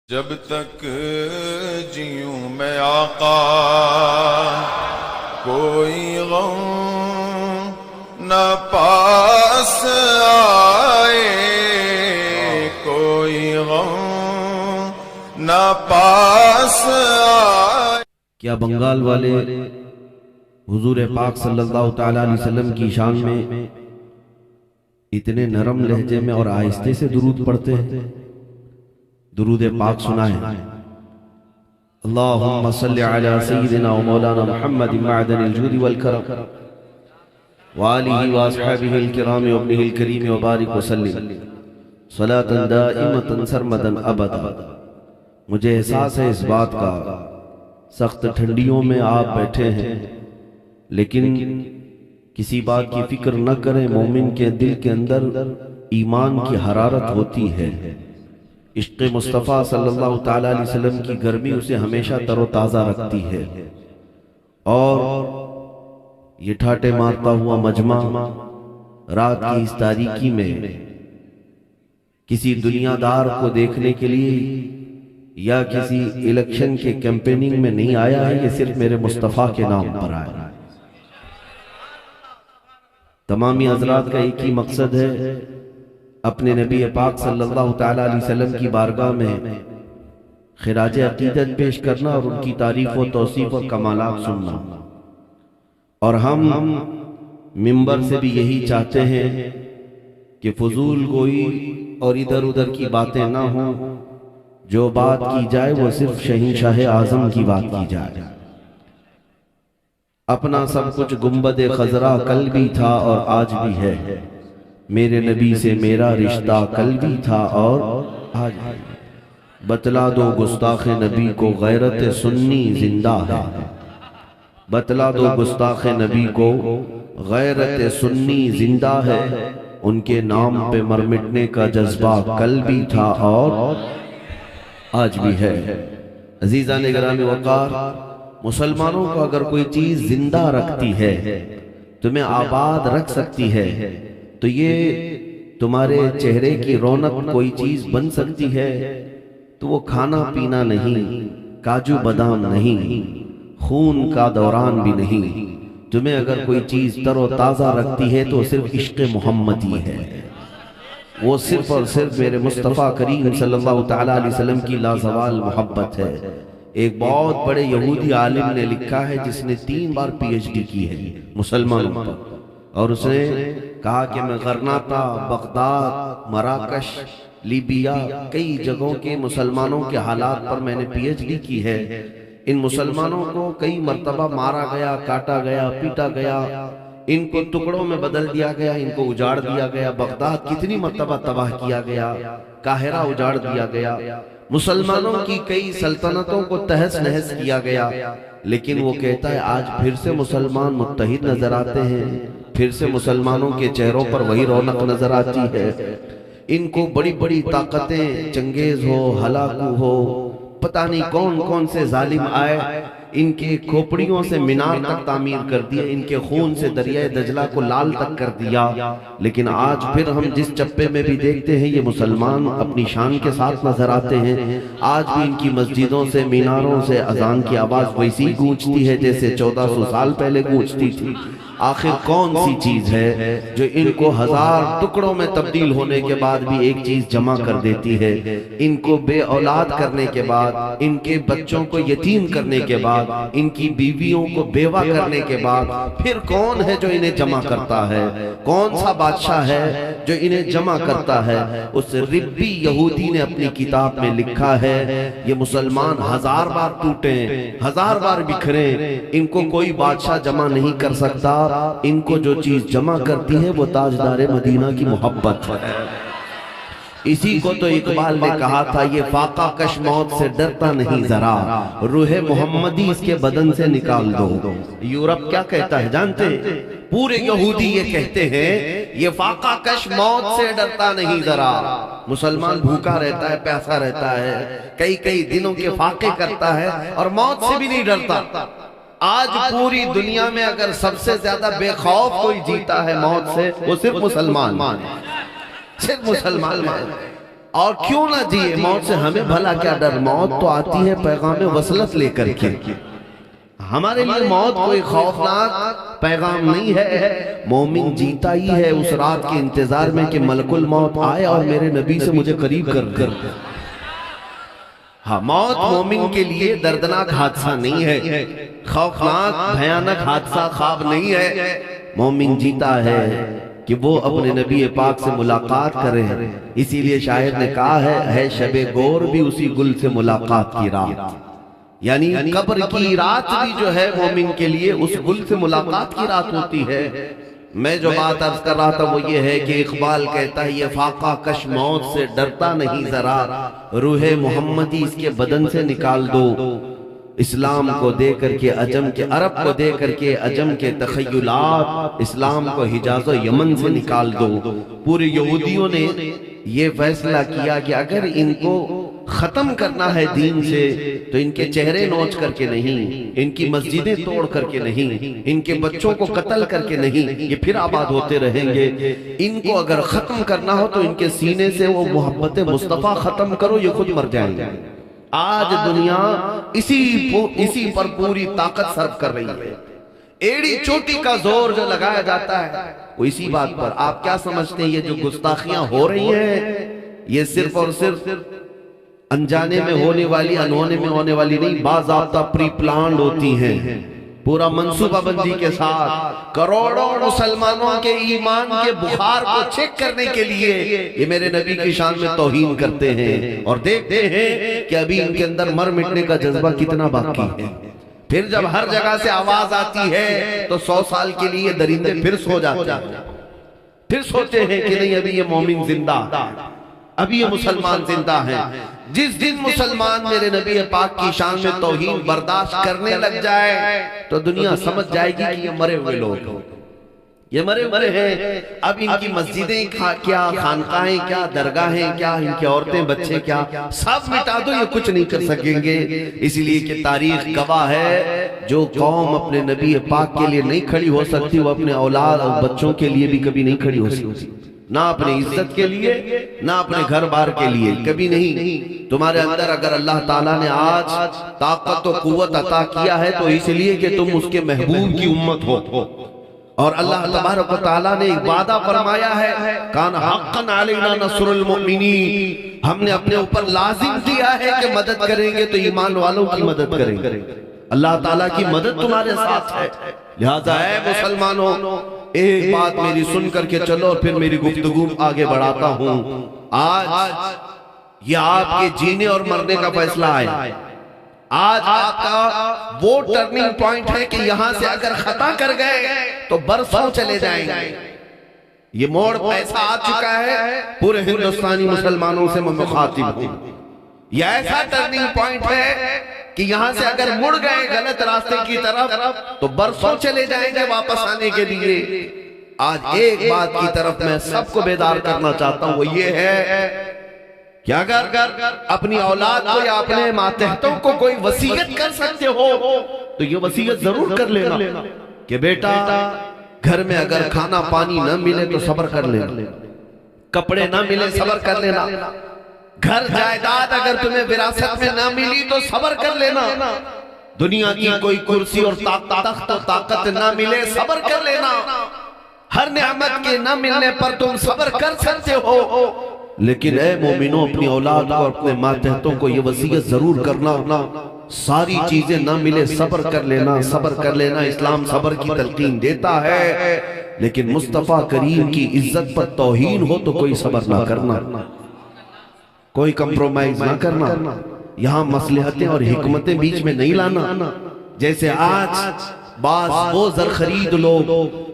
جب تک جیوں میں آقا کوئی غم نہ پاس آئے، کوئی غم نہ پاس آئے۔ کیا بنگال والے حضور پاک صلی اللہ تعالیٰ علیہ وسلم کی شان میں اتنے نرم لہجے میں اور آہستہ سے درود پڑھتے ہیں؟ درود پاک سنائیں۔ اللہم صلی علی سیدنا و مولانا محمد معدن الجود والکرم وآلہ واصحابہ الکرام وابنہ الکریم وبارک وسلم صلاة دائمة سرمدا ابدا۔ مجھے احساس ہے اس بات کا، سخت ٹھنڈیوں میں آپ بیٹھے ہیں لیکن کسی بات کی فکر نہ کریں، مومن کے دل کے اندر ایمان کی حرارت ہوتی ہے۔ عشق مصطفیٰ صلی اللہ تعالیٰ علیہ وسلم کی گرمی اسے ہمیشہ تر و تازہ رکھتی ہے، اور یہ ٹھاٹے مارتا ہوا مجمع رات کی اس تاریکی میں کسی دنیا دار کو دیکھنے کے لیے یا کسی الیکشن کے کیمپیننگ میں نہیں آیا ہے، یہ صرف میرے مصطفیٰ کے نام پر آیا ہے۔ تمامی حضرات کا ایک ہی مقصد ہے، اپنے نبی پاک صلی اللہ تعالیٰ علیہ وسلم کی بارگاہ میں خراج عقیدت پیش کرنا اور ان کی تعریف و توصیف اور کمالات سننا، اور ہم منبر سے بھی یہی چاہتے ہیں کہ فضول گوئی اور ادھر ادھر کی باتیں نہ ہوں، جو بات کی جائے وہ صرف شہنشاہ اعظم کی بات کی جائے۔ اپنا سب کچھ گنبد خضرا کل بھی تھا اور آج بھی ہے، میرے نبی سے میرا رشتہ کل بھی تھا اور آج بھی۔ بتلا دو گستاخ نبی کو غیرت سنی زندہ ہے، بتلا دو گستاخ نبی کو غیرت سنی زندہ ہے، ان کے نام پہ مر مٹنے کا جذبہ کل بھی تھا اور آج بھی ہے۔ عزیزان گرامی وقار، مسلمانوں کو اگر کوئی چیز زندہ رکھتی ہے، تمہیں آباد رکھ سکتی ہے، تو یہ تمہارے چہرے کی رونق کوئی چیز بن سکتی ہے، تو وہ کھانا پینا نہیں، کاجو بادام نہیں، خون کا دوران بھی نہیں۔ تمہیں اگر کوئی چیز تر و تازہ رکھتی ہے تو صرف عشق محمد ہی ہے، وہ صرف اور صرف میرے مصطفیٰ کریم صلی اللہ تعالیٰ علیہ وسلم کی لازوال محبت ہے۔ ایک بہت بڑے یہودی عالم نے لکھا ہے، جس نے 3 بار پی ایچ ڈی کی ہے مسلمانوں پر، اور اس نے کہا کہ میں غرناطہ، بغداد، مراکش، لیبیا، کئی جگہوں کے مسلمانوں کے حالات پر میں نے پی ایچ ڈی کی ہے۔ ان مسلمانوں کو کئی مرتبہ مارا گیا، کاٹا گیا، پیٹا گیا، ان کو ٹکڑوں میں بدل دیا گیا، ان کو اجاڑ دیا گیا، بغداد کتنی مرتبہ تباہ کیا گیا، قاہرہ اجاڑ دیا گیا، مسلمانوں کی کئی سلطنتوں کو تہس نہس کیا گیا، لیکن وہ کہتا ہے آج پھر سے مسلمان متحد نظر آتے ہیں، پھر سے مسلمانوں کے چہروں پر وہی رونق نظر آتی ہے۔ ان کو بڑی بڑی طاقتیں، چنگیز ہو، ہلاکو ہو، پتہ نہیں کون کون سے ظالم آئے، ان کے کھوپڑیوں سے مینار تک تعمیر کر دیا، ان کے خون سے دریائے دجلہ کو لال تک کر دیا، لیکن آج پھر ہم جس چپے میں بھی دیکھتے ہیں یہ مسلمان اپنی شان کے ساتھ نظر آتے ہیں۔ آج بھی ان کی مسجدوں سے، میناروں سے اذان کی آواز ویسی گونجتی ہے جیسے 1400 سال پہلے گونجتی تھی۔ آخر کون سی چیز ہے جو ان کو 1000 ٹکڑوں میں تبدیل ہونے کے بعد بھی ایک چیز جمع کر دیتی ہے؟ ان کو بے اولاد کرنے کے بعد، ان کے بچوں کو یتیم کرنے کے بعد، ان کی بیویوں کو بیوہ کرنے کے بعد، پھر کون ہے جو انہیں جمع کرتا ہے؟ کون سا بادشاہ ہے جو انہیں جمع کرتا ہے؟ اس ربی یہودی نے اپنی کتاب میں لکھا ہے، یہ مسلمان 1000 بار ٹوٹیں، 1000 بار بکھریں، ان کو کوئی بادشاہ جمع نہیں کر سکتا۔ ان کو جو چیز جمع کرتی ہے وہ تاجدار مدینہ کی محبت ہے۔ اسی کو تو اقبال نے کہا تھا، یہ فاقہ کش موت سے ڈرتا نہیں ذرا، روح محمدی اس کے بدن سے نکال دو۔ یورپ کیا کہتا ہے جانتے؟ پورے یہودی یہ کہتے ہیں، یہ فاقہ کش موت سے ڈرتا نہیں ذرا۔ مسلمان بھوکا رہتا ہے، پیاسا رہتا ہے، کئی کئی دنوں کے فاقے کرتا ہے اور موت سے بھی نہیں ڈرتا۔ آج پوری دنیا میں اگر سب سے زیادہ بے خوف کوئی جیتا ہے موت سے، وہ صرف مسلمان ہے، صرف مسلمان ہے۔ اور کیوں نہ جیے موت سے ہمیں بھلا کیا ڈر، موت تو آتی ہے پیغام وصلت لے کر کے، ہمارے لیے موت کوئی خوفناک پیغام نہیں ہے، مومن جیتا ہی ہے اس رات کے انتظار میں کہ ملک الموت آئے اور میرے نبی سے مجھے قریب کر دے۔ ہاں، موت مومن کے لیے دردناک حادثہ نہیں ہے، خوفناک بھیانک حادثہ خواب نہیں ہے، مومن جیتا ہے کہ وہ اپنے نبی پاک سے ملاقات کرے، اسی لیے شاعر نے کہا ہے شب گور بھی اسی گل سے ملاقات کی رات، یعنی قبر کی رات بھی جو ہے مومن کے لیے اس گل سے ملاقات کی رات ہوتی ہے۔ میں جو بات عرض کر رہا تھا وہ یہ ہے کہ اقبال کہتا ہے یہ فاقہ کش موت سے ڈرتا نہیں ذرا، روح محمدی اس کے بدن سے نکال دو، اسلام کو دے کر کے عجم کے، عرب کو دے کر کے عجم کے تخیلات، اسلام کو حجاز و یمن سے نکال دو۔ پورے یہودیوں نے یہ فیصلہ کیا کہ اگر ان کو ختم کرنا ہے دین سے تو ان کے چہرے نوچ کر کے نہیں، ان کی مسجدیں توڑ کر کے نہیں، ان کے بچوں کو قتل کر کے نہیں، یہ پھر آباد ہوتے رہیں گے، ان کو اگر ختم کرنا ہو تو ان کے سینے سے وہ محبت مصطفیٰ ختم کرو، یہ خود مر جائیں گے۔ آج دنیا اسی پر پوری طاقت صرف کر رہی ہے، ایڑی چوٹی کا زور جو لگایا جاتا ہے وہ اسی بات پر۔ آپ کیا سمجھتے ہیں یہ جو گستاخیاں ہو رہی ہیں یہ صرف اور صرف انجانے میں ہونے والی، انہونے میں ہونے والی نہیں، باضابطہ پری پلانڈ ہوتی ہیں، پورا منصوبہ بندی کے ساتھ، کروڑوں مسلمانوں کے ایمان کے بخار کو چیک کرنے کے لیے یہ میرے نبی کی شان میں توہین کرتے ہیں، اور دیکھتے ہیں کہ ابھی ان کے اندر مر مٹنے کا جذبہ کتنا باقی ہے۔ پھر جب ہر جگہ سے آواز آتی ہے تو 100 سال کے لیے درندے پھر سو جاتے ہیں، پھر سوچتے ہیں کہ نہیں ابھی یہ مومن زندہ، ابھی یہ مسلمان زندہ ہیں۔ جس دن مسلمان میرے نبی پاک کی شان میں توہین برداشت کرنے لگ جائے تو دنیا سمجھ جائے گی کہ یہ مرے ہوئے لوگ، یہ مرے ہوئے ہیں۔ اب ان کی مسجدیں کیا، خانقاہیں کیا، درگاہیں کیا، ان کی عورتیں بچے کیا، سب مٹا دو، یہ کچھ نہیں کر سکیں گے۔ اس لیے کہ تاریخ گواہ ہے جو قوم اپنے نبی پاک کے لیے نہیں کھڑی ہو سکتی وہ اپنے اولاد اور بچوں کے لیے بھی کبھی نہیں کھڑی ہو سکتی، نہ اپنے عزت کے لیے نہ اپنے گھر بار کے لیے، کبھی نہیں۔ تمہارے اندر اگر اللہ تعالیٰ نے آج طاقت و قوت عطا کیا ہے تو اس لیے کہ تم اس کے محبوب کی امت ہو، اور اللہ تبارک و تعالیٰ نے ایک وعدہ فرمایا ہے کان حقا علینا نصر المؤمنین، ہم نے اپنے اوپر لازم کیا ہے کہ مدد کریں گے تو ایمان والوں کی مدد کریں گے، اللہ تعالیٰ کی مدد تمہارے ساتھ ہے۔ لہذا اے مسلمانوں ایک بات میری سن کر کے چلو اور پھر میری گفتگو آگے بڑھاتا ہوں۔ آج یہ آپ کے جینے اور مرنے کا فیصلہ ہے، آج آپ کا وہ ٹرننگ پوائنٹ ہے کہ یہاں سے اگر خطا کر گئے تو برسوں چلے جائیں گے۔ یہ موڑ ایسا آ چکا ہے، پورے ہندوستانی مسلمانوں سے میں مخاطب ہوں، یہ ایسا ٹرننگ پوائنٹ ہے کہ یہاں سے اگر مڑ گئے غلط راستے کی طرف تو برسوں چلے جائیں گے واپس آنے کے لیے۔ آج ایک بات کی طرف میں سب کو بیدار کرنا چاہتا ہوں، وہ یہ ہے کہ اگر اپنی اولاد کو یا اپنے ماتحتوں کو کوئی وصیت کر سکتے ہو تو یہ وصیت ضرور کر لینا کہ بیٹا گھر میں اگر کھانا پانی نہ ملے تو صبر کر لینا، کپڑے نہ ملے صبر کر لینا، گھر جائیداد اگر تمہیں وراثت میں نہ ملی تو صبر کر لینا، دنیا کی کوئی کرسی اور تخت و طاقت نہ ملے صبر کر لینا، ہر نعمت کے نہ ملنے پر تم صبر کر سکتے ہو، لیکن اے مومنوں اپنی اولاد اور اپنے ماتحتوں کو یہ وصیت ضرور کرنا، ساری چیزیں نہ ملے صبر کر لینا، صبر کر لینا۔ اسلام صبر کی تلقین دیتا ہے، لیکن مصطفیٰ کریم کی عزت پر توہین ہو تو کوئی صبر نہ کرنا، کوئی کمپرومائز نہ کرنا، یہاں مصلحتیں اور حکمتیں بیچ میں نہیں لانا۔ جیسے آج بعض وہ زرخرید لوگ،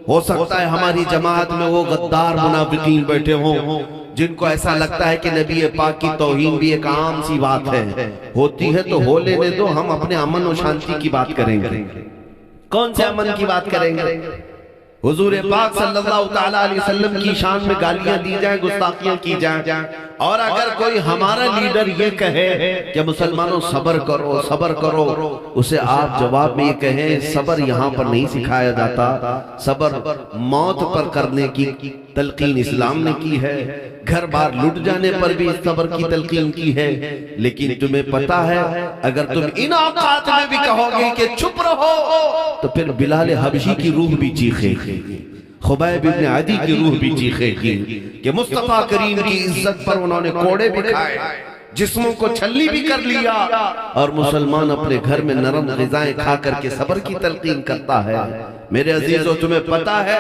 ہو سکتا ہے ہماری جماعت میں وہ غدار منافقین بیٹھے ہوں جن کو ایسا لگتا ہے کہ نبی پاک کی توہین بھی ایک عام سی بات ہے، ہوتی ہے تو ہو لینے دو، ہم اپنے امن و شانتی کی بات کریں گے۔ کون سے امن کی بات کریں گے؟ حضور پاک صلی اللہ تعالیٰ علیہ وسلم کی شان میں گالیاں دی جائیں، گستاخیاں کی جائیں، اور اگر کوئی ہمارا لیڈر یہ کہے کہ مسلمانوں صبر کرو صبر کرو، اسے آپ جواب میں یہ کہیں صبر یہاں پر نہیں سکھایا جاتا، صبر موت پر کرنے کی تلقین اسلام نے کی ہے، گھر بار لٹ جانے پر بھی صبر کی تلقین کی ہے، لیکن تمہیں پتا ہے اگر تم ان اوقات میں بھی کہو گے کہ چپ رہو تو پھر بلال حبشی کی روح بھی چیخے گی، خبیب ابن عدی کی روح بھی چیخے گی کہ مصطفیٰ کریم کی عزت پر انہوں نے کوڑے بھی کھائے، جسموں کو چھلی بھی کر لیا، اور مسلمان اپنے گھر میں نرم غذائیں کھا کر کے صبر کی تلقین کرتا ہے۔ میرے عزیزو تمہیں پتا ہے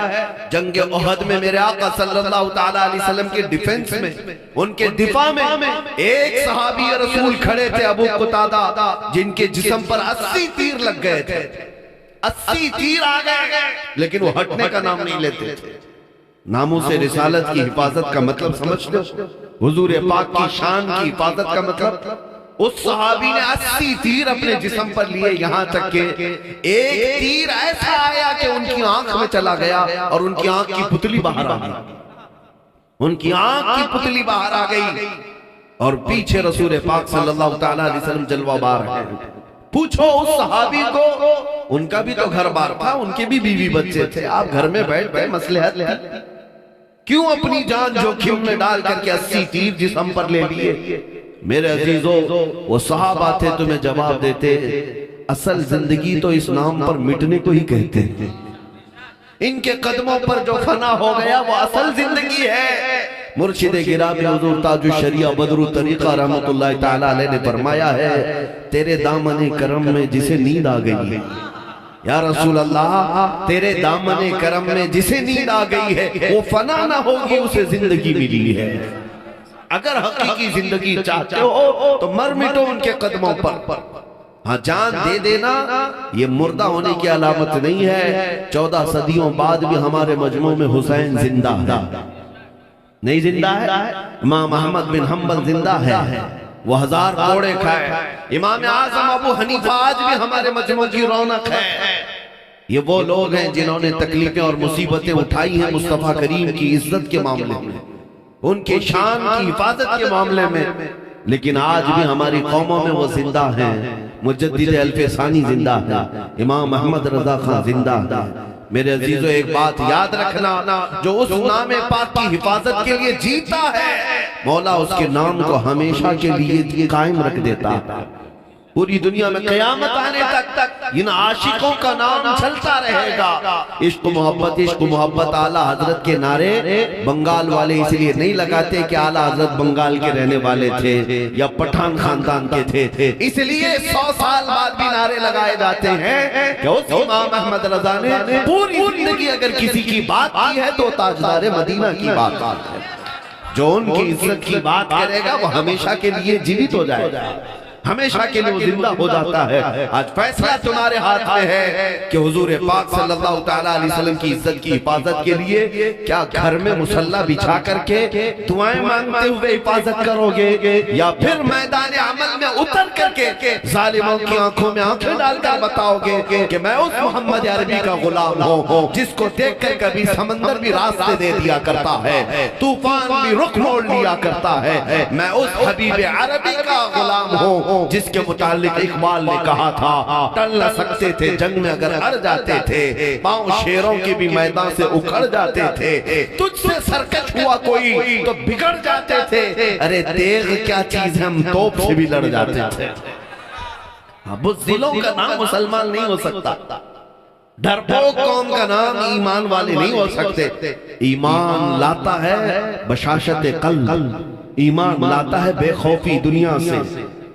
جنگ احد میں میرے آقا صلی اللہ تعالیٰ علیہ وسلم کے ڈیفنس میں، ان کے دفاع میں ایک صحابی رسول کھڑے تھے ابو قتادہ، جن کے جسم پر 80 تیر لگ گئے تھے، 80 تیر آ گئے، لیکن وہ ہٹنے کا نام نہیں لیتے تھے۔ ناموس رسالت کی حفاظت کا مطلب سمجھ لو، حضور پاک کی شان کی حفاظت کا مطلب، اس صحابی نے 80 تیر اپنے جسم پر لیے، یہاں تک کہ ایک تیر ایسا آیا کہ ان کی آنکھ میں چلا گیا اور ان کی آنکھ کی پتلی باہر آ گئی، ان کی آنکھ کی پتلی باہر آ گئی، اور پیچھے رسول پاک صلی اللہ تعالیٰ علیہ وسلم جلوہ بار ہیں۔ پوچھو اس صحابی کو، ان کا بھی تو گھر بار تھا، ان کے بھی بیوی بچے تھے، آپ گھر میں بیٹھ گئے، مصلحت تھی، کیوں اپنی جان جوخم میں ڈال کر کے 80 تیر جسم پر لے لیے؟ میرے عزیزو وہ صحابہ تھے، تمہیں جواب دیتے اصل زندگی تو اس نام پر مٹنے کو ہی کہتے ہیں، ان کے قدموں پر جو فنا ہو گیا وہ اصل زندگی ہے۔ مرشد گرامی حضور تاج الشریعہ بدر الطریقہ رحمت اللہ تعالیٰ علیہ نے فرمایا ہے تیرے دامن کرم میں جسے نیند آ گئی ہے، یا رسول اللہ تیرے دامن کرم میں جسے نیند آ گئی ہے وہ فنا نہ ہوگی، اسے زندگی ملی ہے۔ اگر حقیقی زندگی چاہتے ہو تو مر مٹو ان کے قدموں پر، ہاں جان دے دینا یہ مردہ ہونے کی علامت نہیں ہے۔ 14 صدیوں بعد بھی ہمارے مجموع میں حسین زندہ ہے، نہیں زندہ ہے؟ امام احمد بن حنبل زندہ ہے، وہ 1000 کوڑے کھائے، امام اعظم ابو حنیفہ آج بھی ہمارے مجموع کی رونق ہے۔ یہ وہ لوگ ہیں جنہوں نے تکلیفیں اور مصیبتیں اٹھائی ہیں مصطفیٰ کریم کی عزت کے معاملے میں، ان کے شان کی حفاظت کے معاملے میں، لیکن آج بھی ہماری قوموں میں وہ زندہ ہیں۔ مجدد الف ثانی زندہ ہے، امام احمد رضا خان زندہ ہے۔ میرے عزیزو ایک بات یاد رکھنا، جو اس نام پاک کی حفاظت کے لیے جیتا ہے مولا اس کے نام کو ہمیشہ کے لیے قائم رکھ دیتا ہے۔ پوری دنیا میں قیامت آنے تک ان عاشقوں کا نام چلتا رہے گا۔ عشق محبت اعلیٰ حضرت کے نعرے بنگال والے اس لیے نہیں لگاتے کہ اعلیٰ حضرت بنگال کے رہنے والے تھے یا پٹھان خاندان کے تھے، اس لیے 100 سال بعد بھی نعرے لگائے جاتے ہیں کہ اس امام احمد رضا نے پوری زندگی اگر کسی کی بات کی ہے تو تاجدار مدینہ کی بات ہے، جو ان کی عزت کی بات کرے گا وہ ہمیشہ کے لیے جیوت ہو جائے گا، ہمیشہ کے لیے وہ زندہ ہو جاتا ہے۔ آج فیصلہ تمہارے ہاتھ میں ہے کہ حضور پاک صلی اللہ تعالیٰ علیہ وسلم کی عزت کی حفاظت کے لیے کیا گھر میں مصلی بچھا کر کے دعائیں مانگتے ہوئے حفاظت کرو گے، یا پھر میدان عمل میں اتر کر کے ظالموں کی آنکھوں میں آنکھیں ڈال کر بتاؤ گے کہ میں اس محمد عربی کا غلام ہوں جس کو دیکھ کر کبھی سمندر بھی راستے دے دیا کرتا ہے، طوفان بھی رخ موڑ لیا کرتا ہے، میں اس حبیب عربی کا غلام ہوں جس کے متعلق اقبال نے کہا تھا ٹل نہ سکتے تھے جنگ میں اگر اڑ جاتے تھے، پاؤں شیروں کے بھی میدان سے اکھڑ جاتے تھے، تجھ سے سرکش ہوا کوئی تو بگڑ جاتے تھے، ارے تیغ کیا چیز ہے ہم توپ سے بھی لڑ جاتے تھے۔ بزدلوں کا نام مسلمان نہیں ہو سکتا، ڈرپوک قوم کا نام ایمان والے نہیں ہو سکتے۔ ایمان لاتا ہے بشاشت قلب، ایمان لاتا ہے بے خوفی دنیا سے،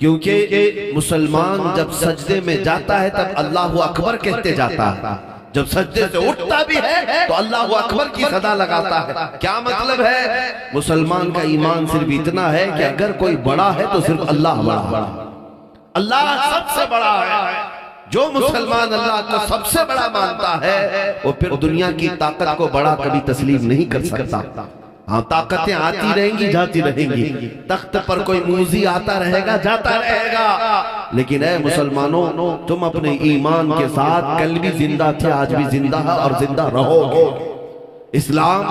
کیونکہ مسلمان جب سجدے میں جاتا ہے تب اللہ اکبر کہتے جاتا ہے، جب سجدے سے اٹھتا بھی ہے تو اللہ اکبر کی صدا لگاتا ہے۔ کیا مطلب ہے؟ مسلمان کا ایمان صرف اتنا ہے کہ اگر کوئی بڑا ہے تو صرف اللہ بڑا، اللہ سب سے بڑا ہے۔ جو مسلمان اللہ کو سب سے بڑا مانتا ہے وہ پھر دنیا کی طاقت کو بڑا کبھی تسلیم نہیں کر سکتا۔ ہاں طاقتیں آتی رہیں گی جاتی رہیں گی، تخت پر کوئی موذی آتا رہے گا جاتا رہے گا، لیکن اے مسلمانوں تم اپنے ایمان کے ساتھ کل بھی زندہ تھے، آج بھی زندہ ہے اور زندہ رہو گے۔ اسلام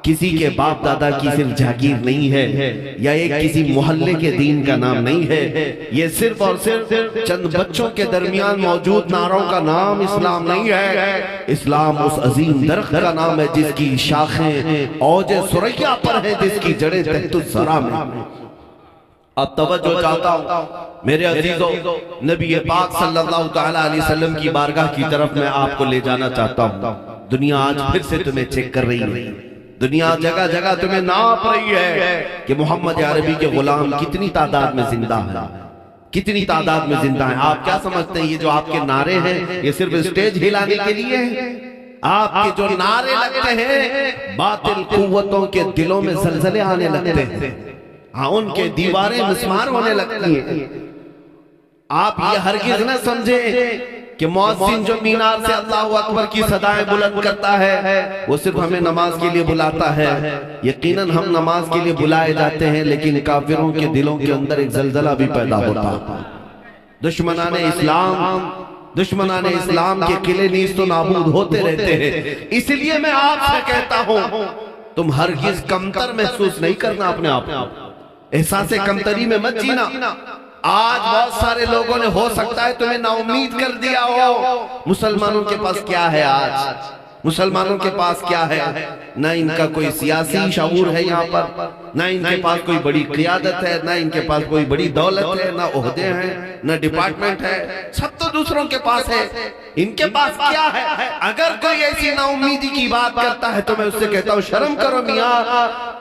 کسی کے باپ دادا کی صرف جاگیر نہیں ہے، یا ایک کسی محلے کے دین کا نام نہیں ہے، یہ صرف اور صرف چند بچوں کے درمیان موجود نعروں کا نام اسلام نہیں ہے۔ اسلام اس عظیم درخت کا نام ہے جس کی شاخیں اوج ثریا پر ہیں، جس کی جڑیں تحت الثری میں۔ اب توجہ چاہتا ہوں میرے عزیزو، نبی پاک صلی اللہ تعالیٰ علیہ وسلم کی بارگاہ کی طرف میں آپ کو لے جانا چاہتا ہوں۔ دنیا آج پھر سے تمہیں چیک کر رہی ہے، دنیا جگہ جگہ تمہیں ناپ رہی ہے کہ محمد عربی کے غلام کتنی تعداد میں زندہ ہیں، کتنی تعداد میں زندہ ہیں۔ آپ کیا سمجھتے ہیں یہ جو آپ کے نعرے ہیں یہ صرف اسٹیج ہلانے کے لیے ہیں؟ آپ کے جو نعرے لگتے ہیں باطل قوتوں کے دلوں میں زلزلے آنے لگتے ہیں، ہاں ان کے دیواریں مسمار ہونے لگتی ہیں۔ آپ یہ ہرگز نہ سمجھیں کہ مؤذن جو مینار سے اللہ اکبر کی صدائیں بلند کرتا ہے وہ صرف ہمیں نماز کے لیے بلاتا ہے۔ یقیناً ہم نماز کے لیے بلائے جاتے ہیں، لیکن کافروں کے دلوں کے اندر ایک زلزلہ بھی پیدا ہوتا ہے۔ دشمنان اسلام کے قلعے نیست و نابود ہوتے رہتے ہیں۔ اس لیے میں آپ سے کہتا ہوں تم ہرگز کمتر محسوس نہیں کرنا اپنے آپ، احساس کمتری میں مت جینا۔ آج بہت سارے لوگوں نے ہو سکتا ہے تمہیں نا امید کر دیا ہو۔ مسلمانوں کے پاس کیا ہے آج؟ مسلمانوں کے پاس کیا ہے؟ نہ ان کا کوئی سیاسی شعور ہے یہاں پر، نہ ان کے پاس کوئی بڑی قیادت ہے، نہ ان کے پاس کوئی بڑی دولت ہے، نہ عہدے ہیں، نہ ڈپارٹمنٹ ہے، سب تو دوسروں کے پاس ہے۔ ان کے پاس کیا ہے؟ اگر کوئی ایسی نا امیدی کی بات کرتا ہے تو میں اس سے کہتا ہوں شرم کرو میاں،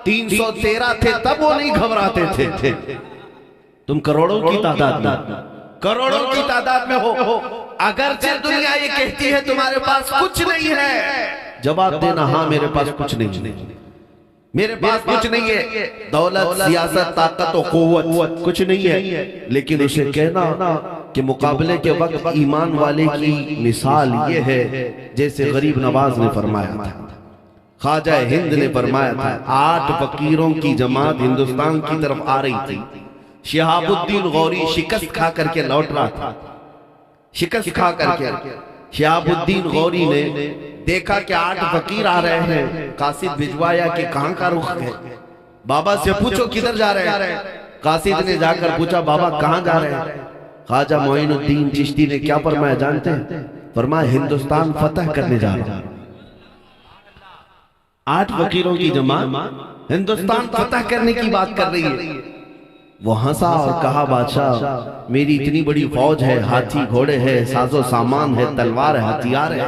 313 تھے تب وہ نہیں گھبراتے تھے، تم کروڑوں کی تعداد میں ہو۔ اگرچہ دنیا یہ کہتی ہے تمہارے پاس کچھ نہیں ہے، جواب دینا ہاں میرے پاس کچھ نہیں، میرے پاس کچھ نہیں ہے، دولت، سیاست، طاقت و قوت کچھ نہیں ہے، لیکن اسے کہنا کہ مقابلے کے وقت ایمان والے کی مثال یہ ہے جیسے غریب نواز نے فرمایا تھا، خواجہ ہند نے فرمایا تھا۔ 8 فقیروں کی جماعت ہندوستان کی طرف آ رہی تھی، شہاب الدین غوری شکست کھا کر کے لوٹ رہا تھا، شکست کھا کر کے شہاب الدین غوری نے دیکھا کہ 8 فقیر آ رہے ہیں، قاصد بھجوایا کہ کہاں کا رخ ہے، بابا سے پوچھو کدھر جا رہے ہیں؟ قاصد نے جا کر پوچھا بابا کہاں جا رہے ہیں؟ خواجہ معین الدین چشتی نے کیا فرمایا جانتے ہیں؟ فرمایا ہندوستان فتح کرنے جا رہا ہے۔ 8 فقیروں کی جماعت ہندوستان فتح کرنے کی بات کر رہی ہے۔ وہ ہنسا اور کہا بادشاہ میری اتنی بڑی فوج ہے، ہاتھی گھوڑے ہے، ساز و سامان ہے، تلوار ہے، ہتھیار ہے،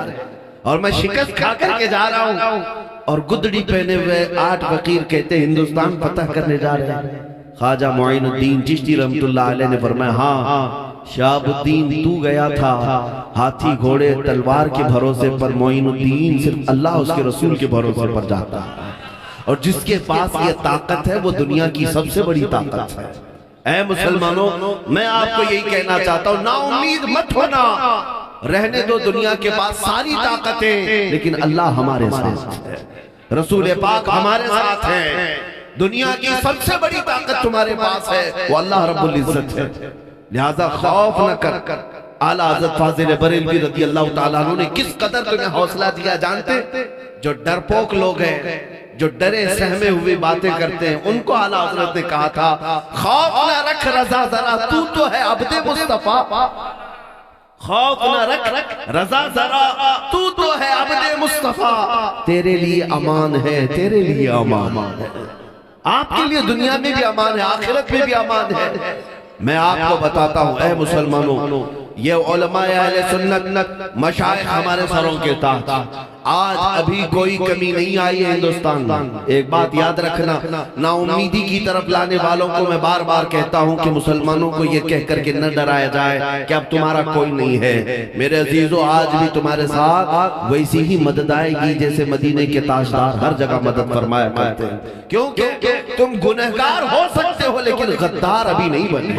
اور میں شکست کھا کر کے جا رہا ہوں، اور گدڑی پہنے ہوئے 8 فقیر کہتے ہندوستان فتح کرنے جا رہے ہیں۔ خواجہ معین الدین چشتی رحمت اللہ علیہ نے فرمایا ہاں شہاب الدین تو گیا تھا ہاتھی گھوڑے تلوار کے بھروسے پر، معین الدین صرف اللہ اس کے رسول کے بھروسے پر جاتا ہے، اور جس کے پاس یہ طاقت ہے وہ دنیا کی سب سے بڑی طاقت ہے۔ اے مسلمانوں میں آپ کو یہی کہنا چاہتا ہوں نا امید مت ہونا، رہنے دو دنیا کے پاس ساری طاقتیں، لیکن اللہ ہمارے ساتھ ہے، رسول پاک ہمارے ساتھ ہیں، دنیا کی سب سے بڑی طاقت تمہارے پاس ہے وہ اللہ رب العزت ہے، لہذا خوف نہ کر۔ اعلیٰ حضرت فاضل بریلوی رضی اللہ تعالیٰ عنہ نے کس قدر تمہیں حوصلہ دیا جانتے؟ جو ڈرپوک لوگ ہیں، جو ڈرے سہمے ہوئے باتیں کرتے ہیں، ان کو اعلیٰ حضرت نے کہا تھا خوف نہ رکھ رضا ذرا، تو ہے عبد مصطفیٰ، خوف نہ رکھ رضا ذرا، تو ہے عبد مصطفیٰ، تیرے لیے امان ہے، تیرے لیے امان ہے، آپ کے لیے دنیا میں بھی امان ہے، آخرت میں بھی امان ہے۔ میں آپ کو بتاتا ہوں اے مسلمانوں، یہ علماء اہل سنت مشائخ ہمارے سروں کے تحت، آج ابھی کوئی کمی نہیں آئی ہے ہندوستان میں۔ ایک بات یاد رکھنا، نا امیدی کی طرف لانے والوں کو میں بار بار کہتا ہوں کہ مسلمانوں کو یہ کہہ کر کے نہ ڈرایا جائے کہ اب تمہارا کوئی نہیں ہے۔ میرے عزیزو آج بھی تمہارے ساتھ ویسی ہی مدد آئے گی جیسے مدینے کے تاجدار ہر جگہ مدد فرمایا کرتے ہیں، کیونکہ تم گنہگار ہو سکتے ہو لیکن غدار ابھی نہیں بنے۔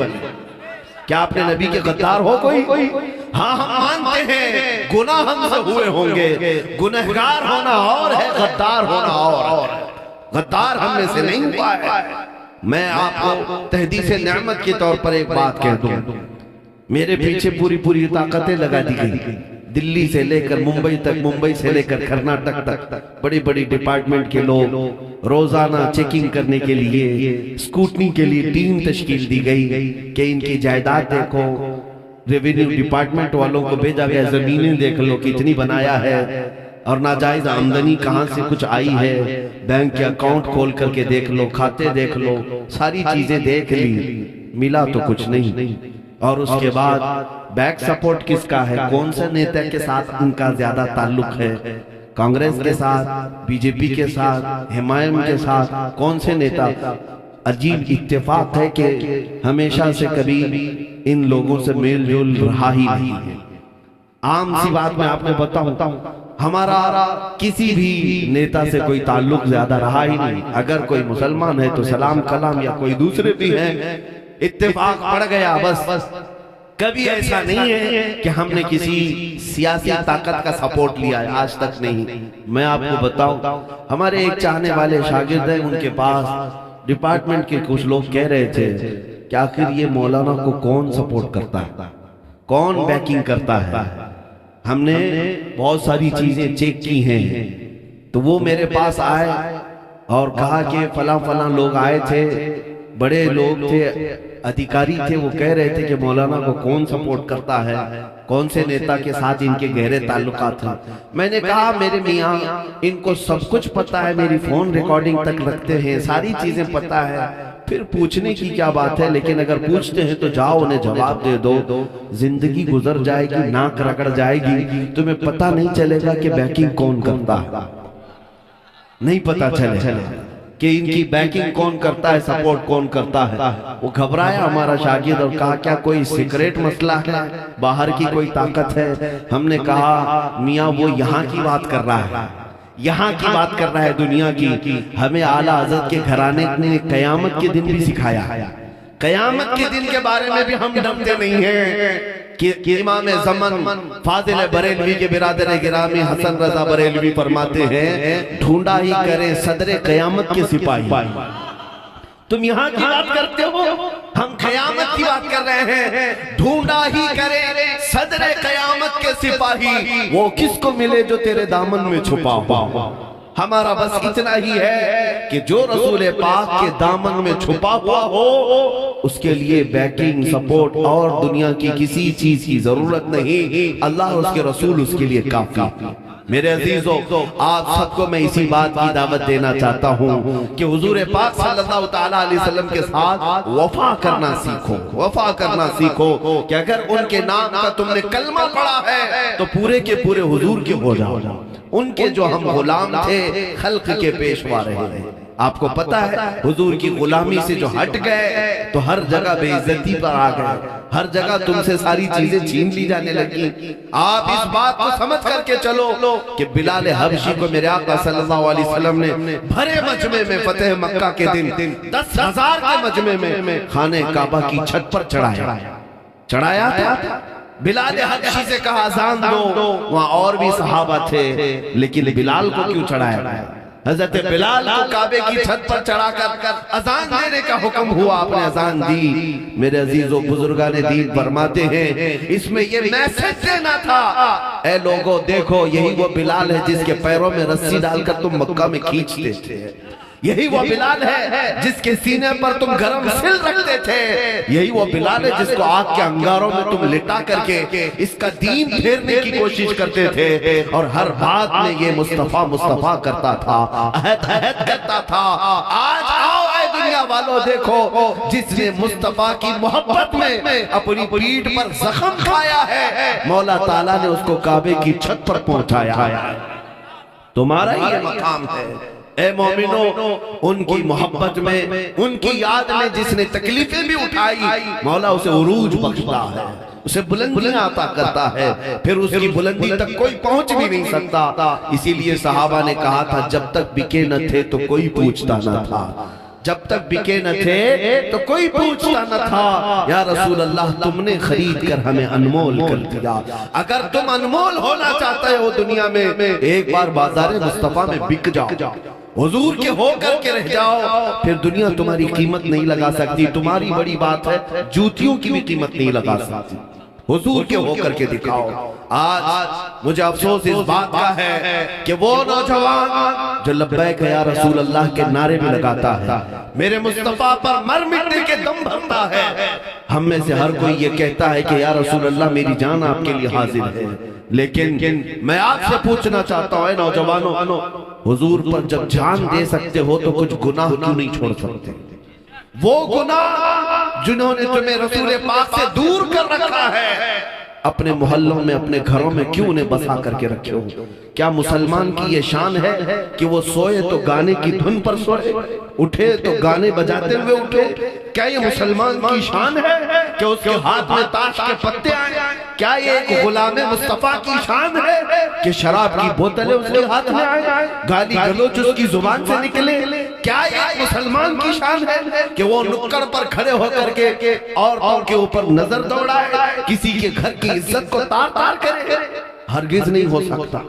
کیا آپ نے نبی کے غدار ہو کوئی؟ ہاں ہم مانتے ہیں گناہ ہم سے ہوئے ہوں گے، گنہگار ہونا اور ہے، غدار ہونا اور ہے، غدار ہم میں سے نہیں ہوا ہے۔ میں آپ کو تحدیث نعمت کے طور پر ایک بات کہہ دوں، میرے پیچھے پوری طاقتیں لگا دی گئی، دلی سے لے کر ممبئی تک، ممبئی سے لے کر کرناٹک تک، بڑی بڑی ڈپارٹمنٹ کے لوگ، روزانہ چیکنگ کرنے کے لیے اسکوٹنی کے لیے ٹیم تشکیل دی گئی کہ ان کی جائیداد دیکھو، ریونیو ڈپارٹمنٹ والوں کو بھیجا گیا زمینیں دیکھ لو کتنی بنایا ہے اور ناجائز آمدنی کہاں سے کچھ آئی ہے، بینک کے اکاؤنٹ کھول کر کے دیکھ لو، کھاتے دیکھ لو، ساری چیزیں دیکھ لی، ملا تو کچھ نہیں۔ اور اس کے بعد بیک سپورٹ کس کا ہے، کون سے نیتا کے ساتھ ان کا زیادہ تعلق ہے، کانگریس کے ساتھ، بی جے پی کے ساتھ، حمایت کے ساتھ، کون سے نیتا؟ عجیب اتفاق ہے کہ ہمیشہ سے کبھی ان لوگوں سے میل جول رہا ہی نہیں ہے۔ عام سی بات میں آپ نے بتاؤں، ہمارا کسی بھی نیتا سے کوئی تعلق زیادہ رہا ہی نہیں، اگر کوئی مسلمان ہے تو سلام کلام، یا کوئی دوسرے بھی ہیں اتفاق پڑ گیا بس۔ کبھی ایسا نہیں ہے کہ ہم نے کسی سیاسی طاقت کا سپورٹ لیا ہے، آج تک نہیں۔ میں آپ کو بتاؤں، ہمارے ایک چاہنے والے شاگرد ہیں، ان کے پاس ڈپارٹمنٹ کے کچھ لوگ کہہ رہے تھے کہ آخر یہ مولانا کو کون سپورٹ کرتا ہے، کون بیکنگ کرتا ہے۔ ہم نے بہت ساری چیزیں چیک کی ہیں، تو وہ میرے پاس آئے اور کہا کہ فلاں فلاں لوگ آئے تھے، بڑے لوگ تھے، ادھیکاری تھے، وہ کہہ رہے تھے کہ مولانا کو کون سپورٹ کرتا ہے، کون سے نیتا کے ساتھ ان کے گہرے تعلقات ہیں۔ میں نے کہا میرے میاں ان کو سب کچھ پتا ہے، میری فون ریکارڈنگ تک رکھتے ہیں، ساری چیزیں پتا ہے، پھر پوچھنے کی کیا بات ہے، لیکن اگر پوچھتے ہیں تو جاؤ انہیں جواب دے دو، زندگی گزر جائے گی، ناک رگڑ جائے گی، تمہیں پتہ نہیں چلے گا کہ بیکنگ کون کرتا ہے، نہیں پتہ چلے کہ ان کی بیکنگ کون کرتا ہے، سپورٹ کون کرتا ہے۔ وہ گھبرایا ہمارا شاگرد اور کہا کیا کوئی سیکریٹ مسئلہ ہے، باہر کی کوئی طاقت ہے؟ ہم نے کہا میاں وہ یہاں کی بات کر رہا ہے، یہاں کی بات کر رہا ہے، دنیا کی۔ ہمیں اعلیٰ حضرت کے گھرانے نے قیامت کے دن بھی سکھایا، قیامت کے دن کے بارے میں بھی ہم ڈرتے نہیں ہیں کہ امام زمن فاضل بریلوی کے برادر گرامی حسن رضا بریلوی فرماتے ہیں ڈھونڈا ہی کریں صدر قیامت کے سپاہی۔ تم یہاں کی بات کرتے ہو، ہم قیامت کی بات کر رہے ہیں۔ ڈھونڈا ہی کریں صدر قیامت کے سپاہی، وہ کس کو ملے جو تیرے دامن میں چھپا ہوا۔ ہمارا بس اتنا ہی ہے کہ جو رسول پاک کے دامن میں چھپا ہوا ہو، اس کے لیے بیکنگ، سپورٹ اور دنیا کی کسی چیز کی ضرورت نہیں، اللہ اور اس کے رسول اس کے لیے کافی۔ میرے عزیزو، آپ سب کو میں اسی بات کی دعوت دینا چاہتا ہوں کہ حضور پاک صلی اللہ تعالیٰ علیہ وسلم کے ساتھ وفا کرنا سیکھو، وفا کرنا سیکھو کہ اگر ان کے نام کا تم نے کلمہ پڑھا ہے تو پورے کے پورے حضور کے ہو جاؤ۔ ان کے جو ہم غلام تھے، خلق کے پیشوا رہے ہیں۔ آپ کو پتا ہے حضور کی غلامی سے جو ہٹ گئے تو ہر جگہ بے عزتی پر آ گئے، ہر جگہ تم سے ساری چیزیں چھین لی جانے لگی۔ آپ اس بات کو سمجھ کر کے چلو کہ بلال حبشی کو میرے آقا صلی اللہ علیہ وسلم نے بھرے مجمع میں فتح مکہ کے دن 10,000 کے مجمع میں خانہ کعبہ کی چھت پر چڑھایا تھا۔ بلال حبشی سے کہا اذان دو، وہاں اور بھی صحابہ تھے، لیکن بلال کو کیوں چڑھایا؟ حضرت بلال کو کعبے کی چھت پر چڑھا کر اذان دینے کا حکم ہوا، آپ نے اذان دی۔ میرے عزیزو، بزرگان دین فرماتے ہیں اس میں یہ میسج دینا تھا، اے لوگو دیکھو یہی وہ بلال ہے جس کے پیروں میں رسی ڈال کر تم مکہ میں کھینچتے تھے، یہی وہ بلال ہے جس کے سینے پر تم گرم سل رکھتے تھے، یہی وہ بلال ہے جس کو آگ کے انگاروں میں تم لٹا کر کے اس کا دین پھیرنے کی کوشش کرتے تھے، اور ہر بات میں یہ مصطفیٰ مصطفیٰ کرتا تھا، عہد عہد کرتا تھا۔ آج آؤ اے دنیا والو، دیکھو جس نے مصطفیٰ کی محبت میں اپنی پیٹھ پر زخم کھایا ہے، مولا تعالیٰ نے اس کو کعبے کی چھت پر پہنچایا۔ تمہارا یہ مقام ہے اے مومنو، ان کی محبت میں، ان کی یاد میں جس نے تکلیفیں بھی اٹھائی، مولا اسے عروج بخشتا ہے، اسے بلندیاں عطا کرتا ہے، پھر اس کی بلندی تک کوئی پہنچ بھی نہیں سکتا۔ اسی لیے صحابہ نے کہا تھا جب تک بکے نہ تھے تو کوئی پوچھتا نہ تھا، جب تک بکے نہ تھے تو کوئی پوچھتا نہ تھا۔ یا رسول اللہ تم نے خرید کر ہمیں انمول کر دیا، اگر تم انمول ہونا چاہتے ہو دنیا میں، ایک بار بازار مصطفیٰ میں بک جاؤ، حضور کے ہو کر کے رہ جاؤ، پھر دنیا تمہاری قیمت نہیں لگا سکتی۔ تمہاری بڑی بات ہے جوتیوں کی بھی قیمت نہیں لگا سکتی۔ حضور کے ہو کر کے دکھاؤ۔ آج مجھے افسوس اس بات کا ہے کہ وہ نوجوان جو لبیک یا رسول اللہ کے نعرے بھی لگاتا ہے، میرے مصطفیٰ پر مر مٹنے کے دم بھرتا ہے، ہم میں سے ہر کوئی یہ کہتا ہے کہ یا رسول اللہ میری جان آپ کے لیے حاضر ہے، لیکن میں آپ سے پوچھنا چاہتا ہوں اے نوجوانوں، حضور پر جب جان دے سکتے ہو تو کچھ گناہ کیوں نہیں چھوڑ سکتے؟ وہ گناہ جنہوں نے تمہیں رسول پاک سے دور کر رکھا ہے، اپنے محلوں میں اپنے گھروں میں کیوں انہیں بسا کر کے رکھے ہو؟ کیا مسلمان کی یہ شان ہے کہ وہ سوئے تو گانے کی دھن پر سوئے، اٹھے تو گانے بجاتے ہوئے اٹھے؟ کیا یہ مسلمان کی شان ہے کہ اس کے ہاتھ میں تاش کے پتے آئیں؟ کیا یہ ایک غلام مصطفیٰ کی شان ہے کہ شراب کی بوتلیں اس کے ہاتھ میں آئیں، گالی گلوچ اس کی زبان سے نکلے؟ کیا یہ مسلمان کی شان ہے کہ وہ نکڑ پر کھڑے ہو کر کے عورتوں کے اوپر نظر دوڑائے، کسی کے گھر کی عزت کو تار تار کرے؟ ہرگز نہیں ہو سکتا،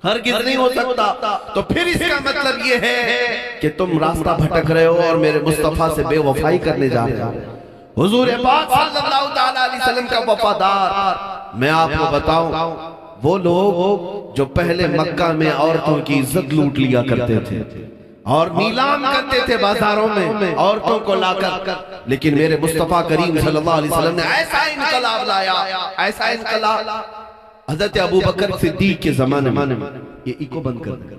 ہرگز نہیں ہو سکتا۔ تو پھر اس کا مطلب یہ ہے کہ تم راستہ بھٹک رہے ہو اور میرے مصطفیٰ سے بے وفائی کرنے جا رہے ہو۔ حضور پاک صلی اللہ تعالیٰ علیہ وسلم کا وفادار، میں آپ کو بتاؤں، وہ لوگ جو پہلے مکہ میں عورتوں کی عزت لوٹ لیا کرتے تھے اور نیلام کرتے تھے بازاروں میں عورتوں کو لا کر، لیکن میرے مصطفیٰ کریم صلی اللہ علیہ وسلم نے ایسا انقلاب لایا، ایسا انقلاب۔ حضرت ابوبکر صدیق کے زمانے میں، یہ ایکو بند کر دیں،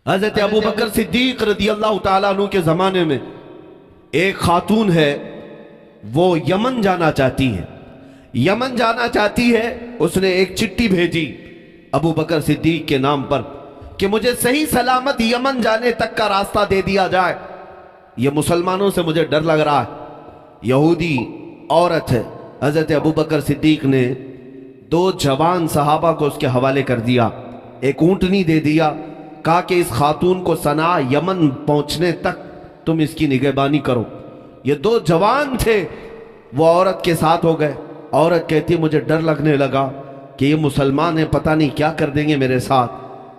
حضرت ابوبکر صدیق رضی اللہ تعالیٰ عنہ کے زمانے میں ایک خاتون ہے، وہ یمن جانا چاہتی ہے، یمن جانا چاہتی ہے۔ اس نے ایک چٹھی بھیجی ابوبکر صدیق کے نام پر کہ مجھے صحیح سلامت یمن جانے تک کا راستہ دے دیا جائے، یہ مسلمانوں سے مجھے ڈر لگ رہا ہے۔ یہودی عورت ہے، حضرت ابوبکر صدیق نے 2 جوان صحابہ کو اس کے حوالے کر دیا، ایک اونٹنی دے دیا، کہا کہ اس خاتون کو صنعا یمن پہنچنے تک تم اس کی نگہبانی کرو۔ یہ 2 جوان تھے، وہ عورت کے ساتھ ہو گئے۔ عورت کہتی مجھے ڈر لگنے لگا کہ یہ مسلمان ہیں، پتہ نہیں کیا کر دیں گے میرے ساتھ،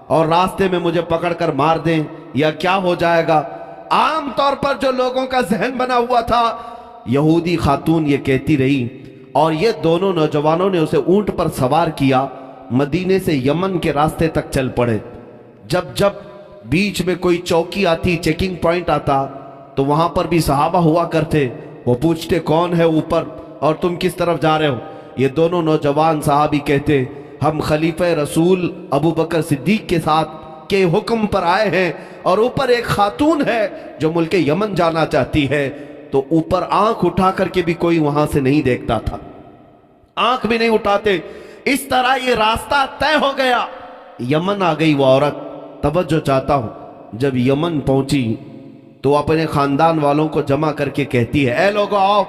اور راستے میں مجھے پکڑ کر مار دیں یا کیا ہو جائے گا۔ عام طور پر جو لوگوں کا ذہن بنا ہوا تھا، یہودی خاتون یہ کہتی رہی، اور یہ دونوں نوجوانوں نے اسے اونٹ پر سوار کیا، مدینے سے یمن کے راستے تک چل پڑے۔ جب بیچ میں کوئی چوکی آتی، چیکنگ پوائنٹ آتا، تو وہاں پر بھی صحابہ ہوا کرتے، وہ پوچھتے کون ہے اوپر اور تم کس طرف جا رہے ہو؟ یہ دونوں نوجوان صحابی کہتے ہم خلیفہ رسول ابوبکر صدیق کے ساتھ کے حکم پر آئے ہیں، اور اوپر ایک خاتون ہے جو ملک یمن جانا چاہتی ہے۔ تو اوپر آنکھ اٹھا کر کے بھی کوئی وہاں سے نہیں دیکھتا تھا، آنکھ بھی نہیں اٹھاتے۔ اس طرح یہ راستہ طے ہو گیا، یمن آ گئی وہ عورت۔ توجہ چاہتا ہوں، جب یمن پہنچی تو اپنے خاندان والوں کو جمع کر کے کہتی ہے، اے لوگو آؤ،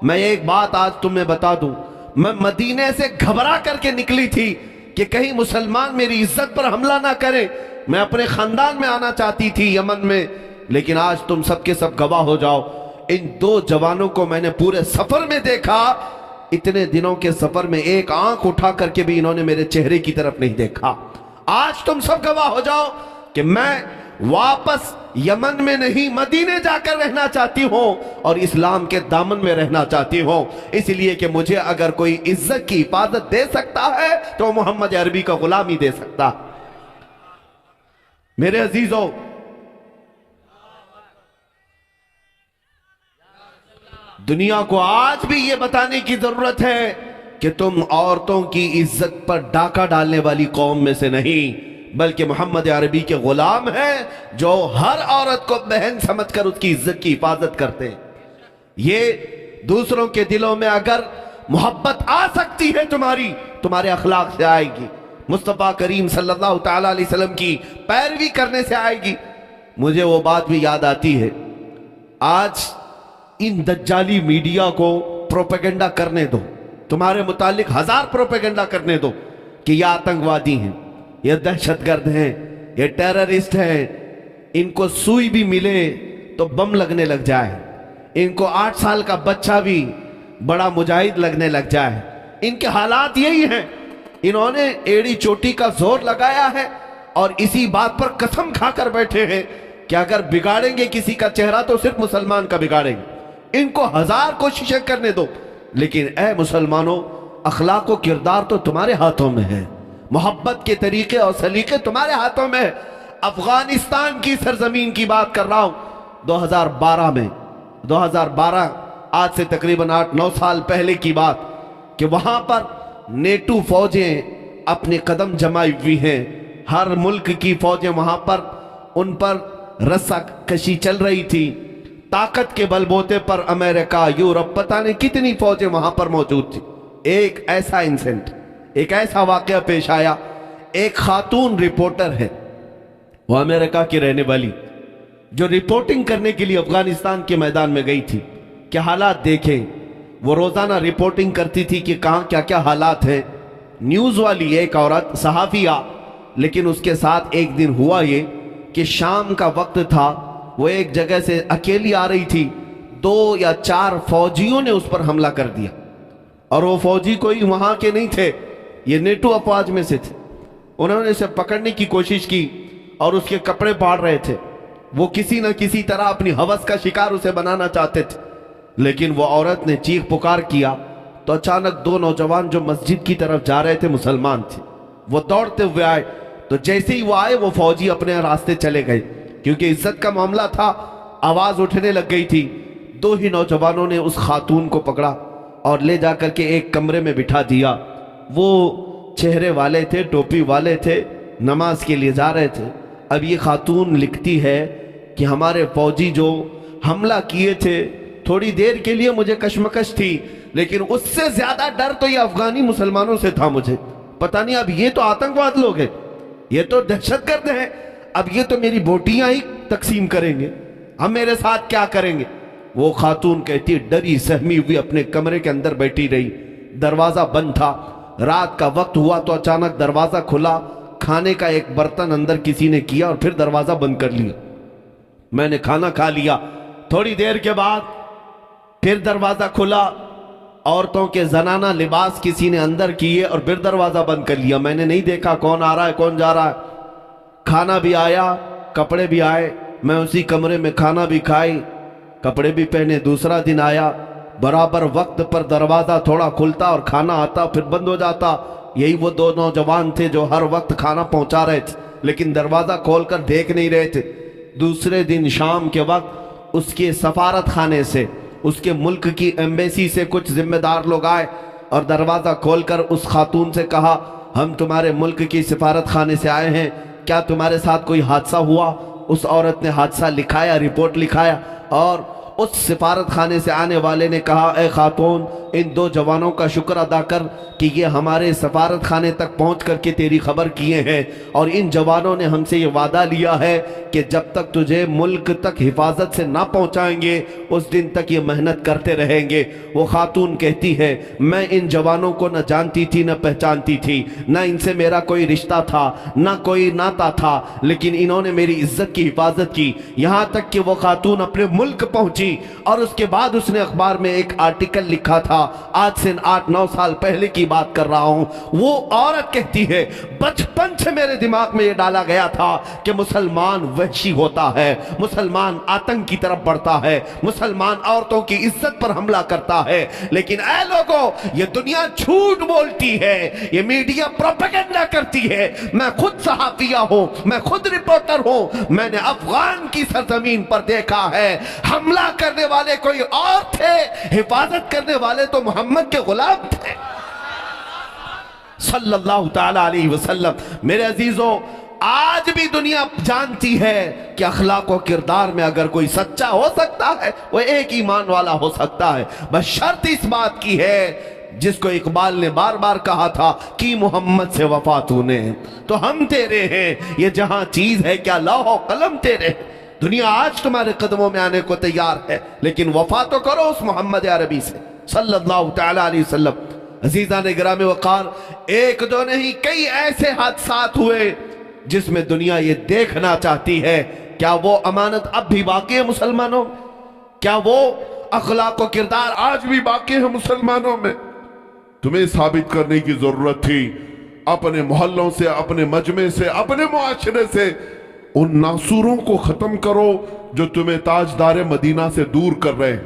میں ایک بات آج تمہیں بتا دوں، میں مدینے سے گھبرا کر کے نکلی تھی کہ کہیں مسلمان میری عزت پر حملہ نہ کرے، میں اپنے خاندان میں آنا چاہتی تھی یمن میں، لیکن آج تم سب کے سب گواہ ہو جاؤ، ان 2 جوانوں کو میں نے پورے سفر میں دیکھا، اتنے دنوں کے سفر میں ایک آنکھ اٹھا کر کے بھی انہوں نے میرے چہرے کی طرف نہیں دیکھا۔ آج تم سب گواہ ہو جاؤ کہ میں واپس یمن میں نہیں، مدینے جا کر رہنا چاہتی ہوں اور اسلام کے دامن میں رہنا چاہتی ہوں، اس لیے کہ مجھے اگر کوئی عزت کی حفاظت دے سکتا ہے تو محمد عربی کا غلام ہی دے سکتا۔ میرے عزیزوں، دنیا کو آج بھی یہ بتانے کی ضرورت ہے کہ تم عورتوں کی عزت پر ڈاکہ ڈالنے والی قوم میں سے نہیں، بلکہ محمد عربی کے غلام ہیں جو ہر عورت کو بہن سمجھ کر اس کی عزت کی حفاظت کرتے ہیں۔ یہ دوسروں کے دلوں میں اگر محبت آ سکتی ہے تمہارے اخلاق سے آئے گی، مصطفیٰ کریم صلی اللہ تعالیٰ علیہ وسلم کی پیروی کرنے سے آئے گی۔ مجھے وہ بات بھی یاد آتی ہے، آج ان دجالی میڈیا کو پروپیگنڈا کرنے دو، تمہارے متعلق 1000 پروپیگنڈا کرنے دو کہ یہ آتنکوادی ہیں، یہ دہشت گرد ہیں، یہ ٹیررسٹ ہیں، ان کو سوئی بھی ملے تو بم لگنے لگ جائے، ان کو 8 سال کا بچہ بھی بڑا مجاہد لگنے لگ جائے۔ ان کے حالات یہی ہیں، انہوں نے ایڑی چوٹی کا زور لگایا ہے اور اسی بات پر قسم کھا کر بیٹھے ہیں کہ اگر بگاڑیں گے کسی کا چہرہ تو صرف مسلمان کا بگاڑیں گے۔ ان کو 1000 کوششیں کرنے دو، لیکن اے مسلمانوں، اخلاق و کردار تو تمہارے ہاتھوں میں ہے، محبت کے طریقے اور سلیقے تمہارے ہاتھوں میں ہے۔ افغانستان کی سرزمین کی بات کر رہا ہوں، 2012 آج سے تقریباً 8-9 سال پہلے کی بات، کہ وہاں پر نیٹو فوجیں اپنے قدم جمائی ہوئی ہیں، ہر ملک کی فوجیں وہاں پر، ان پر رسہ کشی چل رہی تھی، طاقت کے بل بوتے پر امریکہ، یورپ، پتہ نہیں کتنی فوجیں وہاں پر موجود تھی۔ ایک ایسا انسیڈنٹ، ایک ایسا واقعہ پیش آیا، ایک خاتون رپورٹر ہے، وہ امریکہ کی رہنے والی، جو رپورٹنگ کرنے کے لیے افغانستان کے میدان میں گئی تھی۔ کہ حالات دیکھیں، وہ روزانہ رپورٹنگ کرتی تھی کہ کہاں کیا کیا حالات ہیں، نیوز والی ایک عورت صحافیہ، لیکن اس کے ساتھ ایک دن ہوا یہ کہ شام کا وقت تھا، وہ ایک جگہ سے اکیلی آ رہی تھی، 2 یا 4 فوجیوں نے اس پر حملہ کر دیا، اور وہ فوجی کوئی وہاں کے نہیں تھے، یہ نیٹو افواج میں سے تھے۔ انہوں نے اسے پکڑنے کی کوشش کی اور اس کے کپڑے پاڑ رہے تھے، وہ کسی نہ کسی طرح اپنی ہوس کا شکار اسے بنانا چاہتے تھے، لیکن وہ عورت نے چیخ پکار کیا تو اچانک 2 نوجوان جو مسجد کی طرف جا رہے تھے، مسلمان تھے، وہ دوڑتے ہوئے آئے، تو جیسے ہی وہ آئے وہ فوجی اپنے راستے چلے گئے، کیونکہ عزت کا معاملہ تھا، آواز اٹھنے لگ گئی تھی۔ 2 ہی نوجوانوں نے اس خاتون کو پکڑا اور لے جا کر کے ایک کمرے میں بٹھا دیا۔ وہ چہرے والے تھے، ٹوپی والے تھے، نماز کے لیے جا رہے تھے۔ اب یہ خاتون لکھتی ہے کہ ہمارے فوجی جو حملہ کیے تھے، تھوڑی دیر کے لیے مجھے کشمکش تھی، لیکن اس سے زیادہ ڈر تو یہ افغانی مسلمانوں سے تھا مجھے، پتہ نہیں اب یہ تو آتنکواد لوگ ہیں، یہ تو دہشت گرد ہیں، اب یہ تو میری بوٹیاں ہی تقسیم کریں گے، ہم میرے ساتھ کیا کریں گے۔ وہ خاتون کہتی ڈری سہمی ہوئی اپنے کمرے کے اندر بیٹھی رہی، دروازہ بند تھا، رات کا وقت ہوا تو اچانک دروازہ کھلا، کھانے کا ایک برتن اندر کسی نے کیا اور پھر دروازہ بند کر لیا۔ میں نے کھانا کھا لیا، تھوڑی دیر کے بعد پھر دروازہ کھلا، عورتوں کے زنانہ لباس کسی نے اندر کیے اور پھر دروازہ بند کر لیا۔ میں نے نہیں دیکھا کون آ رہا ہے کون جا رہا ہے، کھانا بھی آیا، کپڑے بھی آئے، میں اسی کمرے میں کھانا بھی کھائی، کپڑے بھی پہنے۔ دوسرا دن آیا، برابر وقت پر دروازہ تھوڑا کھلتا اور کھانا آتا پھر بند ہو جاتا۔ یہی وہ 2 نوجوان تھے جو ہر وقت کھانا پہنچا رہے تھے لیکن دروازہ کھول کر دیکھ نہیں رہے تھے۔ دوسرے دن شام کے وقت اس کے سفارت خانے سے، اس کے ملک کی ایمبیسی سے کچھ ذمہ دار لوگ آئے اور دروازہ کھول کر اس خاتون سے کہا ہم تمہارے ملک کی سفارت خانے سے آئے ہیں، کیا تمہارے ساتھ کوئی حادثہ ہوا؟ اس عورت نے حادثہ لکھایا، رپورٹ لکھایا، اور اس سفارت خانے سے آنے والے نے کہا اے خاتون، ان 2 جوانوں کا شکر ادا کر کہ یہ ہمارے سفارت خانے تک پہنچ کر کے تیری خبر کیے ہیں، اور ان جوانوں نے ہم سے یہ وعدہ لیا ہے کہ جب تک تجھے ملک تک حفاظت سے نہ پہنچائیں گے اس دن تک یہ محنت کرتے رہیں گے۔ وہ خاتون کہتی ہے میں ان جوانوں کو نہ جانتی تھی نہ پہچانتی تھی، نہ ان سے میرا کوئی رشتہ تھا نہ کوئی ناتا تھا، لیکن انہوں نے میری عزت کی حفاظت کی، یہاں تک کہ وہ خاتون اپنے ملک پہنچی، اور اس کے بعد اس نے اخبار میں ایک آرٹیکل لکھا تھا، آج سے 8-9 سال پہلے کی بات کر رہا ہوں۔ وہ عورت کہتی ہے بچپن سے میرے دماغ میں یہ ڈالا گیا تھا کہ مسلمان وحشی ہوتا ہے، مسلمان آتنک کی طرف بڑھتا ہے، مسلمان عورتوں کی عزت پر حملہ کرتا ہے، لیکن اے لوگوں یہ دنیا جھوٹ بولتی ہے، یہ میڈیا پروپیگنڈا کرتی ہے۔ میں خود صحافیہ ہوں، میں خود رپورٹر ہوں، میں نے افغان کی سرزمین پر دیکھا ہے حملہ کرنے والے کوئی اور تھے، حفاظت کرنے والے تو محمد کے غلام تھے صلی اللہ تعالی علیہ وسلم۔ میرے عزیزوں، آج بھی دنیا جانتی ہے کہ اخلاق و کردار میں اگر کوئی سچا ہو سکتا ہے وہ ایک ایمان والا ہو سکتا ہے، بس شرط اس بات کی ہے جس کو اقبال نے بار بار کہا تھا کہ محمد سے وفا تو نے، تو ہم تیرے ہیں، یہ جہاں چیز ہے کیا لوح و قلم تیرے ہیں۔ دنیا آج تمہارے قدموں میں آنے کو تیار ہے، لیکن وفا تو کرو اس محمد عربی سے صلی اللہ تعالی علیہ وسلم۔ عزیزان گرامی وقار، 1-2 نہیں کئی ایسے حادثات ہوئے جس میں دنیا یہ دیکھنا چاہتی ہے کیا وہ امانت اب بھی باقی ہے مسلمانوں، کیا وہ اخلاق و کردار آج بھی باقی ہے مسلمانوں میں۔ تمہیں ثابت کرنے کی ضرورت تھی، اپنے محلوں سے، اپنے مجمع سے، اپنے معاشرے سے ان ناصوروں کو ختم کرو جو تمہیں تاجدار مدینہ سے دور کر رہے ہیں۔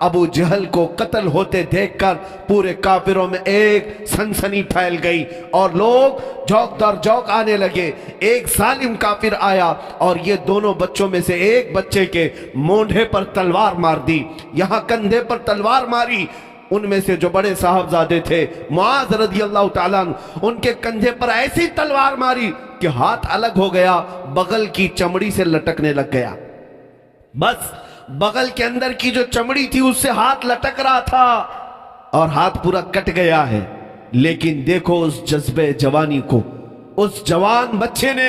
ابو جہل کو قتل ہوتے دیکھ کر پورے کافروں میں ایک سنسنی پھیل گئی اور لوگ جوک در جوک آنے لگے. ایک ظالم کافر آیا اور یہ دونوں بچوں میں سے ایک بچے کے مونڈھے پر تلوار مار دی, یہاں کندھے پر تلوار ماری. ان میں سے جو بڑے صاحبزادے تھے معاذ رضی اللہ تعالیٰ عنہ, ان کے کندھے پر ایسی تلوار ماری کہ ہاتھ الگ ہو گیا, بغل کی چمڑی سے لٹکنے لگ گیا. بس بغل کے اندر کی جو چمڑی تھی اس سے ہاتھ لٹک رہا تھا اور ہاتھ پورا کٹ گیا ہے. لیکن دیکھو اس جذبے جوانی کو, اس جوان بچے نے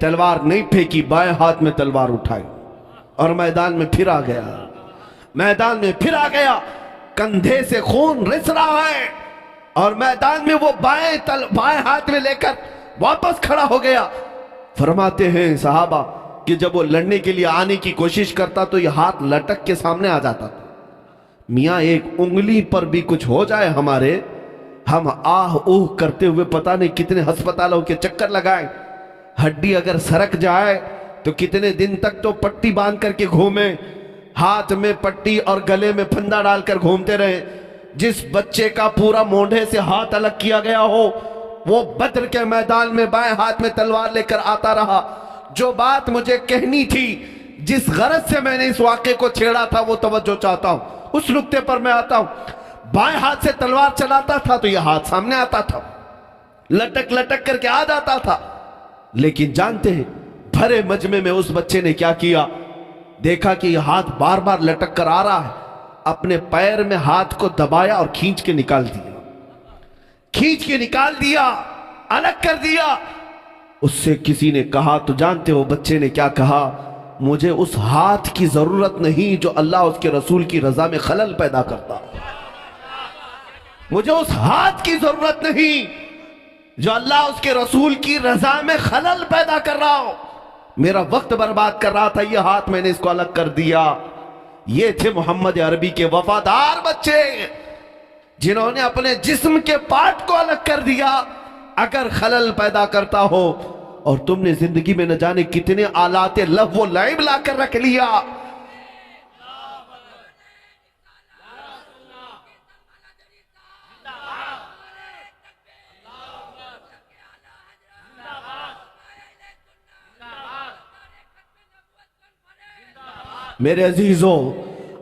تلوار نہیں پھینکی, بائیں ہاتھ میں تلوار اٹھائی اور میدان میں پھر آ گیا. میدان میں پھر آ گیا, کندھے سے خون رس رہا ہے اور میدان میں وہ بائیں ہاتھ میں لے کر واپس کھڑا ہو گیا. فرماتے ہیں صحابہ کہ جب وہ لڑنے کے لیے آنے کی کوشش کرتا تو یہ ہاتھ لٹک کے سامنے آ جاتا تھا. میاں ایک انگلی پر بھی کچھ ہو جائے ہمارے, ہم آہ اوہ کرتے ہوئے پتہ نہیں کتنے ہسپتالوں کے چکر لگائیں. ہڈی اگر سرک جائے تو کتنے دن تک تو پٹی باندھ کر کے گھومیں, ہاتھ میں پٹی اور گلے میں پھندا ڈال کر گھومتے رہے. جس بچے کا پورا مونڈھے سے ہاتھ الگ کیا گیا ہو وہ بدر کے میدان میں بائیں ہاتھ میں تلوار لے کر آتا رہا. جو بات مجھے کہنی تھی, جس غرض سے میں نے اس واقعے کو چھیڑا تھا, وہ توجہ چاہتا ہوں, اس نقطے پر میں آتا ہوں. بائیں ہاتھ سے تلوار چلاتا تھا تو یہ ہاتھ سامنے آتا تھا, لٹک لٹک کر کے آ جاتا تھا. لیکن جانتے ہیں بھرے مجمع میں اس بچے نے کیا کیا؟ دیکھا کہ یہ ہاتھ بار بار لٹک کر آ رہا ہے, اپنے پیر میں ہاتھ کو دبایا اور کھینچ کے نکال دیا, کھینچ کے نکال دیا, الگ کر دیا. اس سے کسی نے کہا, تو جانتے ہو بچے نے کیا کہا؟ مجھے اس ہاتھ کی ضرورت نہیں جو اللہ اس کے رسول کی رضا میں خلل پیدا کرتا. مجھے اس ہاتھ کی ضرورت نہیں جو اللہ اس کے رسول کی رضا میں خلل پیدا کر رہا ہو. میرا وقت برباد کر رہا تھا, یہ ہاتھ میں نے اس کو الگ کر دیا. یہ تھے محمد عربی کے وفادار بچے جنہوں نے اپنے جسم کے پارٹ کو الگ کر دیا اگر خلل پیدا کرتا ہو. اور تم نے زندگی میں نہ جانے کتنے آلات لہو و لعب لا کر رکھ لیا. میرے عزیزوں,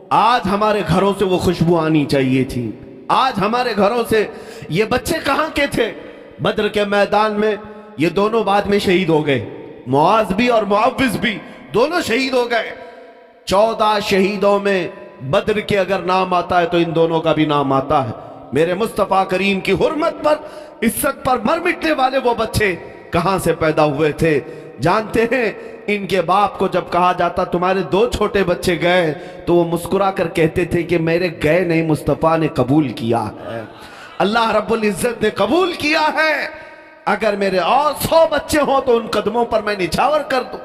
آج ہمارے گھروں سے وہ خوشبو آنی چاہیے تھی. آج ہمارے گھروں سے یہ بچے کہاں کے تھے؟ بدر کے میدان میں یہ دونوں بعد میں شہید ہو گئے, معاذ بھی اور معوذ بھی دونوں شہید ہو گئے. 14 شہیدوں میں بدر کے اگر نام آتا ہے تو ان دونوں کا بھی نام آتا ہے. میرے مصطفیٰ کریم کی حرمت پر, عزت پر مر مٹنے والے وہ بچے کہاں سے پیدا ہوئے تھے؟ جانتے ہیں ان کے باپ کو جب کہا جاتا تمہارے 2 چھوٹے بچے گئے تو وہ مسکرا کر کہتے تھے کہ میرے گئے نہیں, مصطفیٰ نے قبول کیا ہے, اللہ رب العزت نے قبول کیا ہے. اگر میرے اور 100 بچے ہوں تو ان قدموں پر میں نچھاور کر دوں.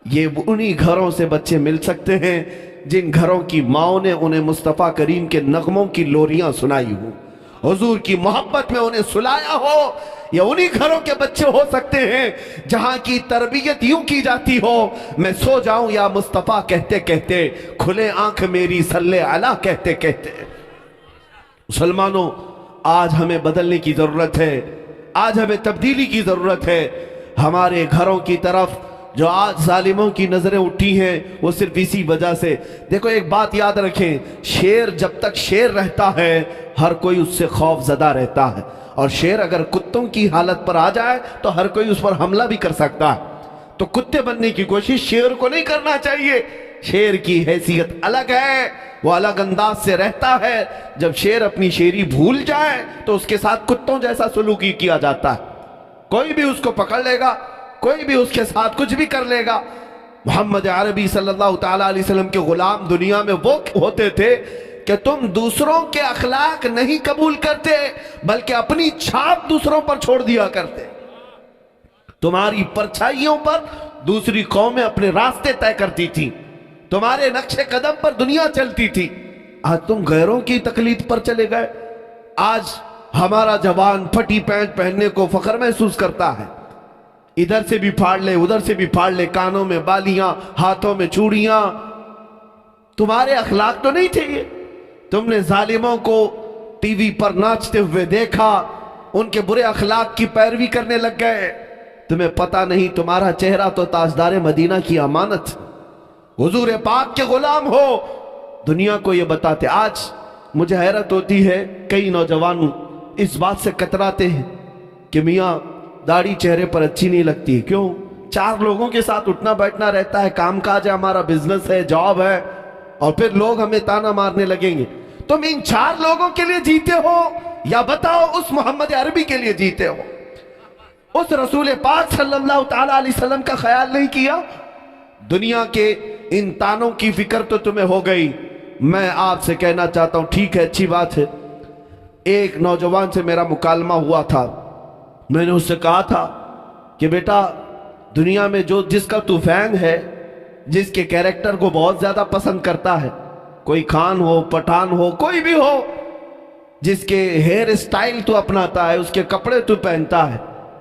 یہ انہی گھروں سے بچے مل سکتے ہیں جن گھروں کی ماؤں نے انہیں مصطفیٰ کریم کے نغموں کی لوریاں سنائی ہو, حضور کی محبت میں انہیں سلایا ہو. یہ انہی گھروں کے بچے ہو سکتے ہیں جہاں کی تربیت یوں کی جاتی ہو, میں سو جاؤں یا مصطفیٰ کہتے کہتے, کھلے آنکھ میری صلی علی کہتے کہتے. مسلمانوں, آج ہمیں بدلنے کی ضرورت ہے, آج ہمیں تبدیلی کی ضرورت ہے. ہمارے گھروں کی طرف جو آج ظالموں کی نظریں اٹھی ہیں وہ صرف اسی وجہ سے. دیکھو ایک بات یاد رکھیں, شیر جب تک شیر رہتا ہے ہر کوئی اس سے خوف زدہ رہتا ہے, اور شیر اگر کتوں کی حالت پر آ جائے تو ہر کوئی اس پر حملہ بھی کر سکتا ہے. تو کتے بننے کی کوشش شیر کو نہیں کرنا چاہیے. شیر کی حیثیت الگ ہے, وہ الگ انداز سے رہتا ہے. جب شیر اپنی شیری بھول جائے تو اس کے ساتھ کتوں جیسا سلوکی کیا جاتا ہے. کوئی بھی اس کو پکڑ لے گا, کوئی بھی اس کے ساتھ کچھ بھی کر لے گا. محمد عربی صلی اللہ تعالیٰ علیہ وسلم کے غلام دنیا میں وہ ہوتے تھے کہ تم دوسروں کے اخلاق نہیں قبول کرتے بلکہ اپنی چھاپ دوسروں پر چھوڑ دیا کرتے. تمہاری پرچھائیوں پر دوسری قومیں اپنے راستے طے کرتی تھی, تمہارے نقش قدم پر دنیا چلتی تھی. آج تم غیروں کی تقلید پر چلے گئے. آج ہمارا جوان پھٹی پینٹ پہننے کو فخر محسوس کرتا ہے, ادھر سے بھی پھاڑ لے ادھر سے بھی پھاڑ لے, کانوں میں بالیاں, ہاتھوں میں چوڑیاں. تمہارے اخلاق تو نہیں تھے یہ؟ تم نے ظالموں کو ٹی وی پر ناچتے ہوئے دیکھا، ان کے برے اخلاق کی پیروی کرنے لگ گئے۔ تمہیں پتہ نہیں تمہارا چہرہ تو تاجدار مدینہ کی امانت، حضور پاک کے غلام ہو، دنیا کو یہ بتاتے۔ آج مجھے حیرت ہوتی ہے، کئی نوجوان اس بات سے کتراتے ہیں کہ میاں داڑھی چہرے پر اچھی نہیں لگتی۔ کیوں؟ 4 لوگوں کے ساتھ اٹھنا بیٹھنا رہتا ہے، کام کاج ہے، ہمارا بزنس ہے، جاب ہے، اور پھر لوگ ہمیں تانا مارنے لگیں گے۔ تم ان 4 لوگوں کے لیے جیتے ہو یا بتاؤ اس محمد عربی کے لیے جیتے ہو؟ اس رسول پاک صلی اللہ تعالی علیہ وسلم کا خیال نہیں کیا؟ دنیا کے ان تانوں کی فکر تو تمہیں ہو گئی۔ میں آپ سے کہنا چاہتا ہوں، ٹھیک ہے، اچھی بات ہے، ایک نوجوان سے میرا مکالمہ ہوا تھا، میں نے اس سے کہا تھا کہ بیٹا دنیا میں جس کا تو فین ہے، جس کے کیریکٹر کو بہت زیادہ پسند کرتا ہے، کوئی خان ہو، پٹھان ہو، کوئی بھی ہو، جس کے ہیئر اسٹائل تو اپناتا ہے، اس کے کپڑے تو پہنتا ہے،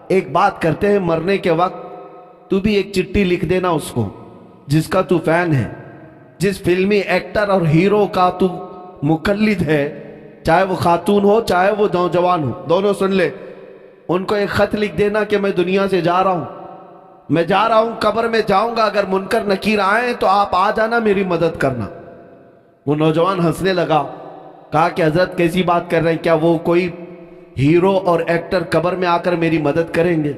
ایک بات کرتے ہیں، مرنے کے وقت تو بھی ایک چٹھی لکھ دینا اس کو، جس کا تو فین ہے، جس فلمی ایکٹر اور ہیرو کا تو مقلد ہے، چاہے وہ خاتون ہو چاہے وہ نوجوان ہو، دونوں سن لے، ان کو ایک خط لکھ دینا کہ میں دنیا سے جا رہا ہوں، میں جا رہا ہوں، قبر میں جاؤں گا، اگر منکر نکیر آئیں تو آپ آ جانا، میری مدد کرنا۔ وہ نوجوان ہنسنے لگا، کہا کہ حضرت کیسی بات کر رہے ہیں، کیا وہ کوئی ہیرو اور ایکٹر قبر میں آ کر میری مدد کریں گے؟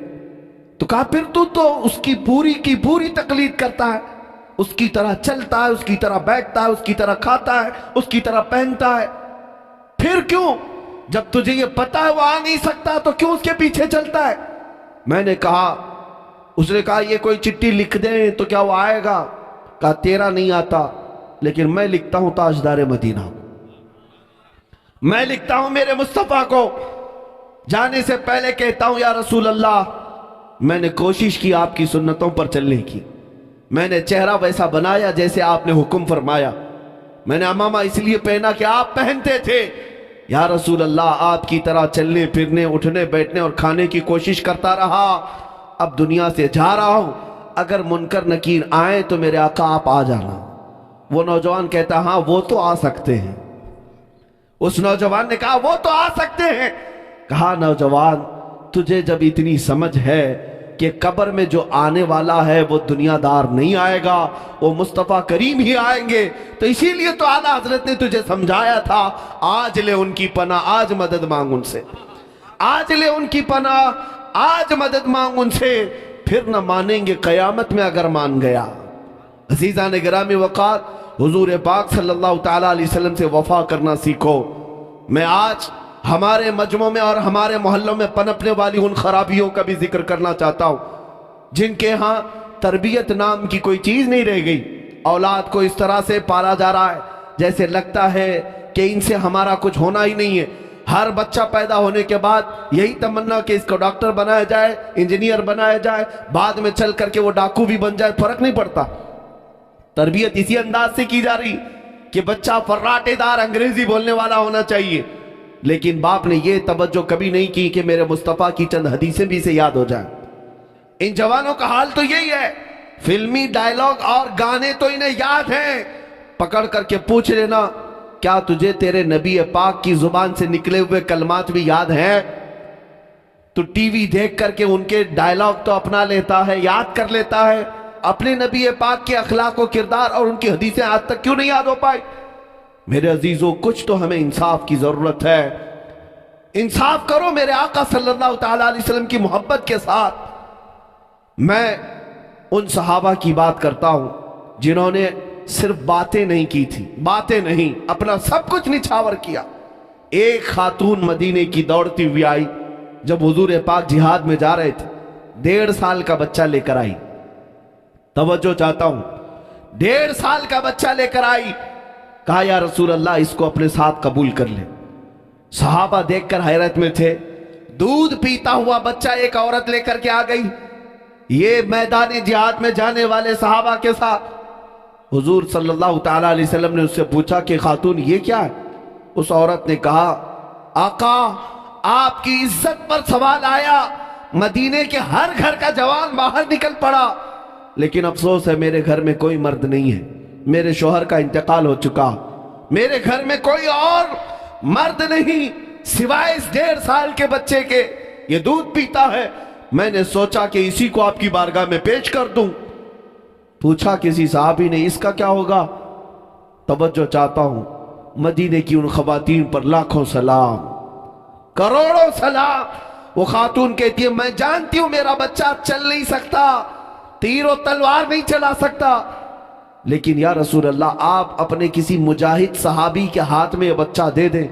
تو کہا پھر تو اس کی پوری تقلید کرتا ہے، اس کی طرح چلتا ہے، اس کی طرح بیٹھتا ہے، اس کی طرح کھاتا ہے، اس کی طرح پہنتا ہے، پھر کیوں؟ جب تجھے یہ پتا ہے وہ آ نہیں سکتا تو کیوں اس کے پیچھے چلتا ہے؟ میں نے کہا، اس نے کہا یہ کوئی چٹھی لکھ دیں تو کیا وہ آئے گا؟ کہا تیرا نہیں آتا، لیکن میں لکھتا ہوں تاجدار مدینہ، میں لکھتا ہوں میرے مصطفیٰ کو، جانے سے پہلے کہتا ہوں یا رسول اللہ، میں نے کوشش کی آپ کی سنتوں پر چلنے کی، میں نے چہرہ ویسا بنایا جیسے آپ نے حکم فرمایا، میں نے امامہ اس لیے پہنا کہ آپ پہنتے تھے، یا رسول اللہ آپ کی طرح چلنے پھرنے اٹھنے بیٹھنے اور کھانے کی کوشش کرتا رہا، اب دنیا سے جا رہا ہوں، اگر منکر نکیر آئیں تو میرے آقا آپ آ جانا۔ وہ نوجوان کہتا ہاں وہ تو آ سکتے ہیں۔ اس نوجوان نے کہا وہ تو آ سکتے ہیں۔ کہا نوجوان تجھے جب اتنی سمجھ ہے کہ قبر میں جو آنے والا ہے وہ دنیا دار نہیں آئے گا، وہ مصطفیٰ کریم ہی آئیں گے، تو اسی لیے تو اعلیٰ حضرت نے تجھے سمجھایا تھا آج لے ان کی پناہ، آج مدد مانگ ان سے، آج لے ان کی پناہ، آج مدد مانگ ان سے، پھر نہ مانیں گے قیامت میں اگر مان گیا۔ عزیزان گرامی وقار، حضور پاک صلی اللہ تعالیٰ علیہ وسلم سے وفا کرنا سیکھو۔ میں آج ہمارے مجمع میں اور ہمارے محلوں میں پنپنے والی ان خرابیوں کا بھی ذکر کرنا چاہتا ہوں جن کے ہاں تربیت نام کی کوئی چیز نہیں رہ گئی، اولاد کو اس طرح سے پالا جا رہا ہے جیسے لگتا ہے کہ ان سے ہمارا کچھ ہونا ہی نہیں ہے۔ ہر بچہ پیدا ہونے کے بعد یہی تمنا کہ اس کو ڈاکٹر بنایا جائے، انجینئر بنایا جائے، بعد میں چل کر کے وہ ڈاکو بھی بن جائے، فرق نہیں پڑتا۔ تربیت اسی انداز سے کی جا رہی کہ بچہ فراٹے دار انگریزی بولنے والا ہونا چاہیے، لیکن باپ نے یہ توجہ کبھی نہیں کی کہ میرے مصطفیٰ کی چند حدیثیں بھی اسے یاد ہو جائیں۔ ان جوانوں کا حال تو یہی ہے، فلمی ڈائیلاگ اور گانے تو انہیں یاد ہیں، پکڑ کر کے پوچھ لینا کیا تجھے تیرے نبی پاک کی زبان سے نکلے ہوئے کلمات بھی یاد ہیں؟ تو ٹی وی دیکھ کر کے ان کے ڈائیلاگ تو اپنا لیتا ہے، یاد کر لیتا ہے، اپنے نبی پاک کے اخلاق و کردار اور ان کی حدیثیں آج تک کیوں نہیں یاد ہو پائی؟ میرے عزیزوں کچھ تو ہمیں انصاف کی ضرورت ہے، انصاف کرو میرے آقا صلی اللہ تعالیٰ علیہ وسلم کی محبت کے ساتھ۔ میں ان صحابہ کی بات کرتا ہوں جنہوں نے صرف باتیں نہیں کی تھی، باتیں نہیں، اپنا سب کچھ نچھاور کیا۔ ایک خاتون مدینے کی دوڑتی ہوئی آئی جب حضور پاک جہاد میں جا رہے تھے، 1.5 سال کا بچہ لے کر آئی، توجہ چاہتا ہوں، 1.5 سال کا بچہ لے کر آئی، کہا یا رسول اللہ اس کو اپنے ساتھ قبول کر لے۔ صحابہ دیکھ کر حیرت میں تھے، دودھ پیتا ہوا بچہ ایک عورت لے کر کے آ گئی، یہ میدان جہاد میں جانے والے صحابہ کے ساتھ۔ حضور صلی اللہ تعالیٰ علیہ وسلم نے اس سے پوچھا کہ خاتون یہ کیا ہے؟ اس عورت نے کہا آقا آپ کی عزت پر سوال آیا، مدینے کے ہر گھر کا جوان باہر نکل پڑا، لیکن افسوس ہے میرے گھر میں کوئی مرد نہیں ہے، میرے شوہر کا انتقال ہو چکا، میرے گھر میں کوئی اور مرد نہیں سوائے اس 1.5 سال کے بچے کے، یہ دودھ پیتا ہے، میں نے سوچا کہ اسی کو آپ کی بارگاہ میں پیش کر دوں۔ پوچھا کسی صحابی نے اس کا کیا ہوگا؟ توجہ چاہتا ہوں، مدینے کی ان خواتین پر لاکھوں سلام، کروڑوں سلام۔ وہ خاتون کہتی ہے میں جانتی ہوں میرا بچہ چل نہیں سکتا، تیر و تلوار نہیں چلا سکتا، لیکن یا رسول اللہ آپ اپنے کسی مجاہد صحابی کے ہاتھ میں یہ بچہ دے دیں،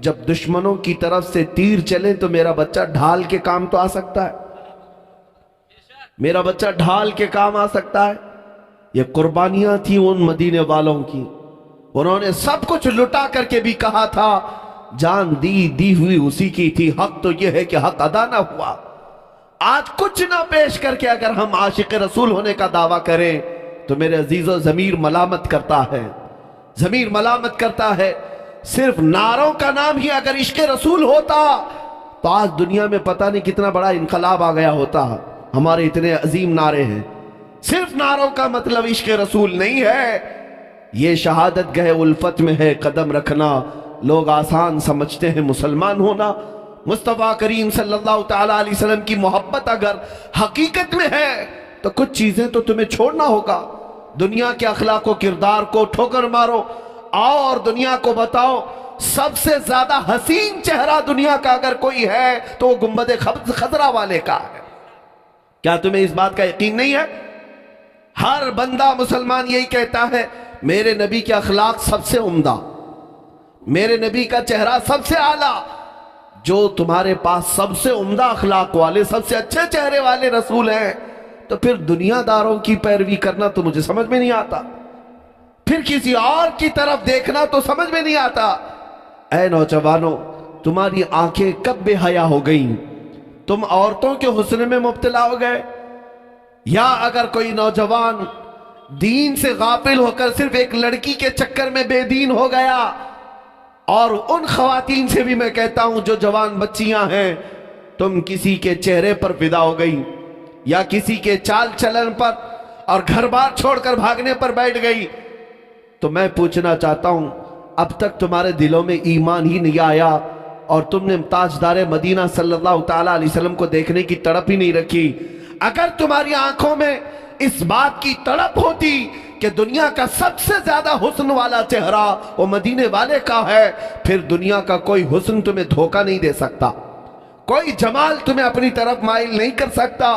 جب دشمنوں کی طرف سے تیر چلے تو میرا بچہ ڈھال کے کام تو آ سکتا ہے، میرا بچہ ڈھال کے کام آ سکتا ہے۔ یہ قربانیاں تھیں ان مدینے والوں کی، انہوں نے سب کچھ لٹا کر کے بھی کہا تھا جان دی ہوئی اسی کی تھی، حق تو یہ ہے کہ حق ادا نہ ہوا۔ آج کچھ نہ پیش کر کے اگر ہم عاشق رسول ہونے کا دعویٰ کریں تو میرے عزیزو ضمیر ملامت کرتا ہے، ضمیر ملامت کرتا ہے۔ صرف نعروں کا نام ہی اگر عشق رسول ہوتا تو آج دنیا میں پتہ نہیں کتنا بڑا انقلاب آ گیا ہوتا۔ ہمارے اتنے عظیم نعرے ہیں، صرف نعروں کا مطلب عشق رسول نہیں ہے۔ یہ شہادت گہ الفت میں ہے قدم رکھنا، لوگ آسان سمجھتے ہیں مسلمان ہونا۔ مصطفیٰ کریم صلی اللہ تعالیٰ علیہ وسلم کی محبت اگر حقیقت میں ہے تو کچھ چیزیں تو تمہیں چھوڑنا ہوگا، دنیا کے اخلاق و کردار کو ٹھوکر مارو، آؤ اور دنیا کو بتاؤ سب سے زیادہ حسین چہرہ دنیا کا اگر کوئی ہے تو وہ گنبد خضرا والے کا ہے۔ کیا تمہیں اس بات کا یقین نہیں ہے؟ ہر بندہ مسلمان یہی کہتا ہے میرے نبی کے اخلاق سب سے عمدہ، میرے نبی کا چہرہ سب سے اعلیٰ۔ جو تمہارے پاس سب سے عمدہ اخلاق والے، سب سے اچھے چہرے والے رسول ہیں تو پھر دنیا داروں کی پیروی کرنا تو مجھے سمجھ میں نہیں آتا، پھر کسی اور کی طرف دیکھنا تو سمجھ میں نہیں آتا۔ اے نوجوانوں، تمہاری آنکھیں کب بے حیا ہو گئیں؟ تم عورتوں کے حسن میں مبتلا ہو گئے؟ یا اگر کوئی نوجوان دین سے غافل ہو کر صرف ایک لڑکی کے چکر میں بے دین ہو گیا، اور ان خواتین سے بھی میں کہتا ہوں جو جوان بچیاں ہیں، تم کسی کے چہرے پر فدا ہو گئی یا کسی کے چال چلن پر اور گھر بار چھوڑ کر بھاگنے پر بیٹھ گئی، تو میں پوچھنا چاہتا ہوں اب تک تمہارے دلوں میں ایمان ہی نہیں آیا اور تم نے تاجدار مدینہ صلی اللہ تعالیٰ علیہ وسلم کو دیکھنے کی تڑپ ہی نہیں رکھی۔ اگر تمہاری آنکھوں میں اس بات کی تڑپ ہوتی کہ دنیا کا سب سے زیادہ حسن والا چہرہ وہ مدینے والے کا ہے، پھر دنیا کا کوئی حسن تمہیں دھوکہ نہیں دے سکتا، کوئی جمال تمہیں اپنی طرف مائل نہیں کر سکتا۔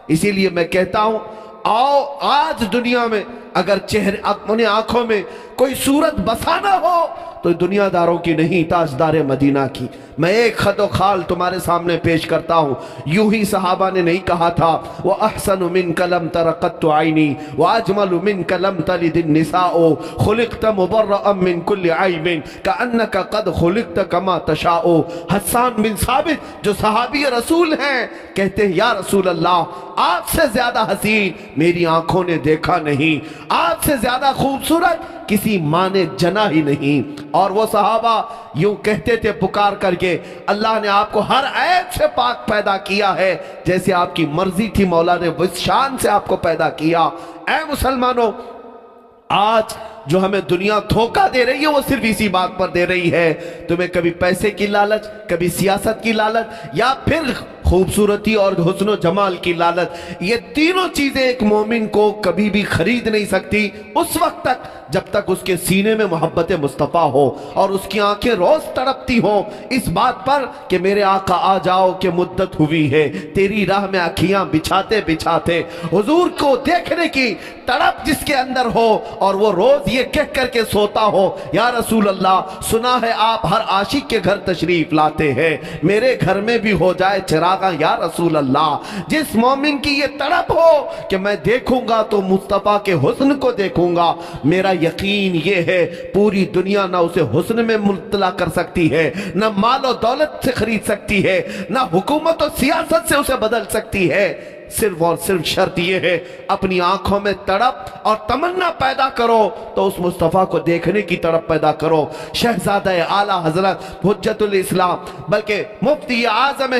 اسی لیے میں کہتا ہوں آؤ آج دنیا میں اگر اپنے آنکھوں میں کوئی صورت بسانا ہو تو دنیا داروں کی نہیں، تاجدار مدینہ کی۔ میں ایک خط و خال تمہارے سامنے پیش کرتا ہوں۔ یوں ہی صحابہ نے نہیں کہا تھا وَأَحْسَنُ مِنْكَ لَمْ تَرَ قَطُّ عَيْنِي وَأَجْمَلُ مِنْكَ لَمْ تَلِدِ النِّسَاءُ خُلِقْتَ مُبَرَّأً مِنْ كُلِّ عَيْبٍ كَأَنَّكَ قَدْ خُلِقْتَ كَمَا تَشَاءُ۔ حسان بن ثابت جو صحابی رسول ہیں کہتے ہیں یا رسول اللہ آپ سے زیادہ حسین میری آنکھوں نے دیکھا نہیں، آپ سے زیادہ خوبصورت کسی ماں نے جنا ہی نہیں۔ اور وہ صحابہ یوں کہتے تھے پکار کر کے اللہ نے آپ کو ہر عیب سے پاک پیدا کیا ہے، جیسے آپ کی مرضی تھی مولا نے اس شان سے آپ کو پیدا کیا۔ اے مسلمانوں، آج جو ہمیں دنیا دھوکہ دے رہی ہے وہ صرف اسی بات پر دے رہی ہے، تمہیں کبھی پیسے کی لالچ، کبھی سیاست کی لالچ، یا پھر خوبصورتی اور حسن و جمال کی لالچ۔ یہ تینوں چیزیں ایک مومن کو کبھی بھی خرید نہیں سکتی اس وقت تک جب تک اس کے سینے میں محبت مصطفیٰ ہو اور اس کی آنکھیں روز تڑپتی ہوں اس بات پر کہ میرے آقا آ جاؤ کہ مدت ہوئی ہے تیری راہ میں آنکھیاں بچھاتے بچھاتے، حضور کو دیکھنے کی تڑپ جس کے اندر ہو اور وہ روز یہ کہہ کر کے سوتا ہو یا رسول اللہ سنا ہے آپ ہر عاشق کے گھر تشریف لاتے ہیں، میرے گھر میں بھی ہو جائے چراغاں یا رسول اللہ۔ جس مومن کی یہ تڑپ ہو کہ میں دیکھوں گا تو مصطفیٰ کے حسن کو دیکھوں گا، میرا یقین یہ ہے پوری دنیا نہ اسے حسن میں مبتلا کر سکتی ہے، نہ مال و دولت سے خرید سکتی ہے، نہ حکومت و سیاست سے اسے بدل سکتی ہے۔ صرف اور صرف شرط یہ ہے اپنی آنکھوں میں تڑپ اور تمنا پیدا کرو تو اس مصطفیٰ کو دیکھنے کی تڑپ پیدا کرو۔ شہزادہ اعلیٰ حضرت حجت الاسلام بلکہ مفتی اعظم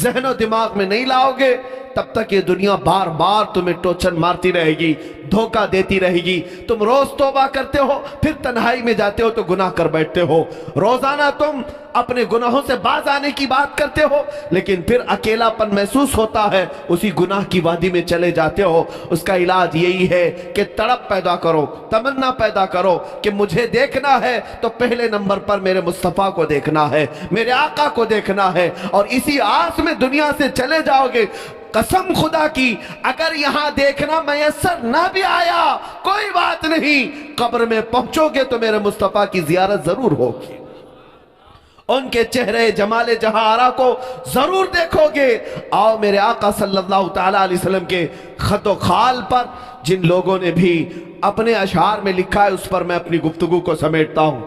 ذہن و دماغ میں نہیں لاؤ گے تب تک یہ دنیا بار بار تمہیں ٹوچن مارتی رہے گی، دھوکہ دیتی رہے گی۔ تم روز توبہ کرتے ہو، پھر تنہائی میں جاتے ہو تو گناہ کر بیٹھتے ہو۔ روزانہ تم اپنے گناہوں سے باز آنے کی بات کرتے ہو، لیکن پھر اکیلا پن محسوس ہوتا ہے، اسی گناہ کی وادی میں چلے جاتے ہو۔ اس کا علاج یہی ہے کہ تڑپ پیدا کرو، تمنا پیدا کرو کہ مجھے دیکھنا ہے تو پہلے نمبر پر میرے مصطفیٰ کو دیکھنا ہے، میرے آقا کو دیکھنا ہے، اور اسی آس میں دنیا سے چلے جاؤ گے۔ قسم خدا کی اگر یہاں دیکھنا میسر نہ بھی آیا کوئی بات نہیں، قبر میں پہنچو گے تو میرے مصطفیٰ کی زیارت ضرور ہوگی، ان کے چہرے جمال جہاں آرا کو ضرور دیکھو گے۔ آؤ میرے آقا صلی اللہ تعالیٰ علیہ وسلم کے خط و خال پر جن لوگوں نے بھی اپنے اشعار میں لکھا ہے اس پر میں اپنی گفتگو کو سمیٹتا ہوں۔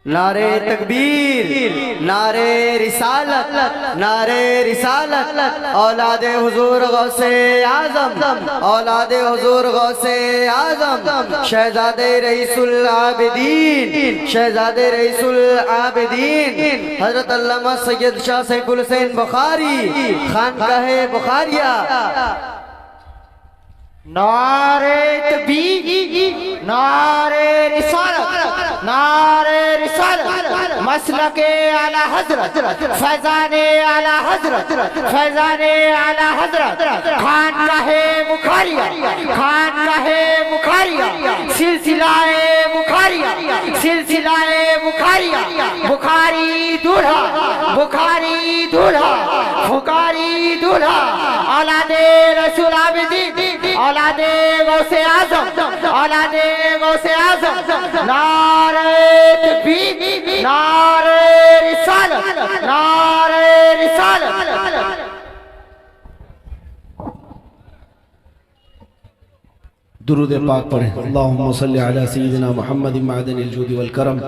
نعرے تکبیر، نعرے رسالت، نعرے رسالت، اولاد حضور غوث اعظم، اولاد حضور غوث اعظم، شہزادے رئیس العابدین، شہزادے رئیس العابدین حضرت علامہ سید شاہ سیف الحسین بخاری خانقاہ بخاریہ۔ نعرے تکبیر، نعرے رسالت، نعرے رسالت، مسلک اعلی حضرت، فیضان اعلی حضرت، فیضان اعلی حضرت، خانقاہ بخاریہ، خانقاہ بخاریہ، سلسلہ بخاریہ، سلسلہ بخاریہ، بخاری دولہا، بخاری دولہا، بخاری دولہا، اولاد رسول عابدین، اولاد غوث اعظم، اولاد غوث اعظم، نعرہ تکبیر، نعرہ رسالت، نعرہ رسالت۔ درود پاک پڑھیں۔ اللہم صلی علی سیدنا محمد معدن الجود والکرم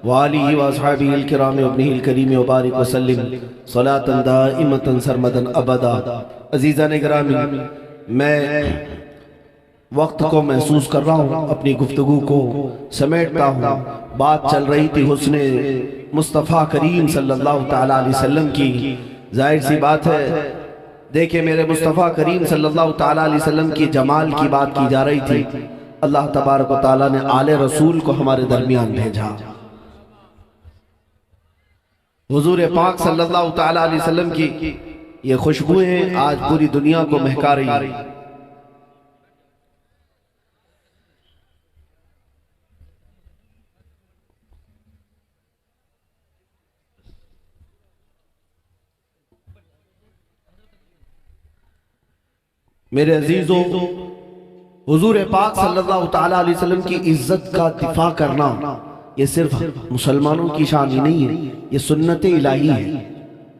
وآلہ واصحابہ الکرام وابنہ الکریم وبارک وسلم صلاة دائمة سرمدا ابدا۔ عزیزان گرامی، میں وقت کو محسوس کر رہا ہوں، اپنی گفتگو کو سمیٹتا ہوں۔ بات چل رہی تھی حسن مصطفیٰ کریم صلی اللہ تعالیٰ علیہ وسلم کی۔ ظاہر سی بات ہے، دیکھیں میرے مصطفیٰ کریم صلی اللہ تعالیٰ علیہ وسلم کی جمال کی بات کی جا رہی تھی۔ اللہ تبارک و تعالیٰ نے آل رسول کو ہمارے درمیان بھیجا۔ حضور پاک صلی اللہ تعالیٰ علیہ وسلم کی یہ خوشبوئیں آج پوری دنیا کو مہکا رہی ہیں۔ میرے عزیزو، حضور پاک صلی اللہ تعالیٰ علیہ وسلم کی عزت کا دفاع کرنا یہ صرف مسلمانوں کی شان ہی نہیں ہے، یہ سنت الہی ہے،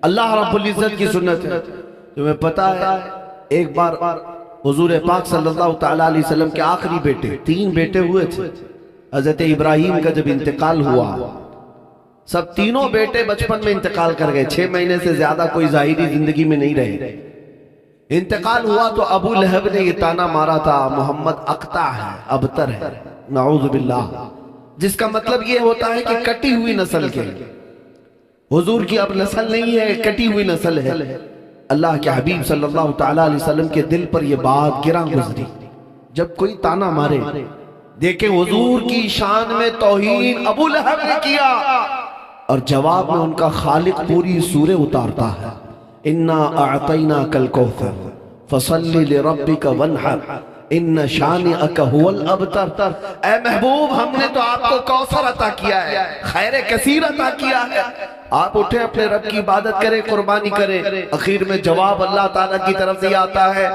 اللہ رب العزت کی سنت ہے۔ تمہیں پتا ہے ایک بار حضور پاک صلی اللہ تعالیٰ علیہ وسلم کے آخری بیٹے، 3 بیٹے ہوئے تھے۔ حضرت ابراہیم کا جب انتقال ہوا، سب تینوں بیٹے بچپن میں انتقال کر گئے، 6 مہینے سے زیادہ کوئی ظاہری زندگی میں نہیں رہے۔ انتقال ہوا تو ابو لہب نے یہ تانا مارا تھا، محمد اقطع ہے، ابتر ہے، نعوذ باللہ، جس کا مطلب یہ ہوتا ہے کہ کٹی ہوئی نسل کے۔ حضور کی اب نسل نہیں ہے، کٹی ہوئی نسل ہے۔ اللہ کے حبیب صلی اللہ تعالیٰ علیہ وسلم کے دل پر یہ بات گراں گزری۔ جب کوئی تانا مارے، دیکھیں حضور کی شان میں توہین ابو لہب نے کیا، اور جواب میں ان کا خالق پوری سورہ اتارتا ہے، اِنَّا أَعْطَيْنَاكَ الْكَوْثَرَ فَصَلِّ لِرَبِّكَ وَانْحَرْ اِنَّ شَانِئَكَ هُوَ الْأَبْتَرُ۔ اے محبوب، ہم نے تو آپ کو کوثر عطا کیا ہے، خیر کثیر عطا کیا ہے، آپ اٹھیں اپنے رب کی عبادت کریں، قربانی کریں۔ اخیر میں جواب اللہ تعالیٰ کی طرف سے آتا ہے،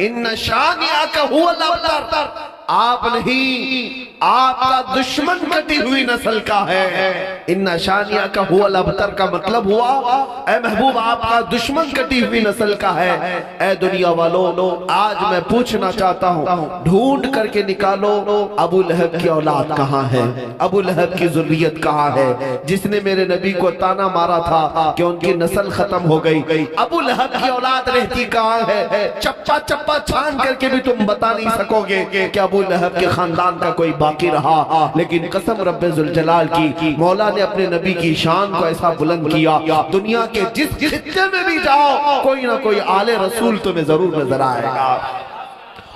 اِنَّ شَانِئَكَ هُوَ الْأَبْتَرُ، آپ نہیں، آپ کا دشمن کٹی ہوئی نسل کا ہے۔ ان شانیہ کا ہوا الابتر کا مطلب ہوا اے محبوب آپ کا دشمن کٹی ہوئی نسل کا ہے۔ اے دنیا والوں، آج میں پوچھنا چاہتا ہوں، ڈھونڈ کر کے نکالو ابو لہب کی اولاد کہاں ہے، ابو لہب کی ذریت کہاں ہے، جس نے میرے نبی کو تانا مارا تھا کہ ان کی نسل ختم ہو گئی۔ ابو لہب کی اولاد رہتی کہاں ہے؟ چپا چپا چھان کر کے بھی تم بتا نہیں سکو گے کہ ابو لہب کے خاندان کا کوئی باقی رہا، لیکن قسم رب ذوالجلال کی، مولا نے اپنے نبی کی شان کو ایسا بلند کیا، دنیا کے جس خطے میں بھی جاؤ کوئی نہ کوئی آل رسول تمہیں ضرور نظر آئے گا۔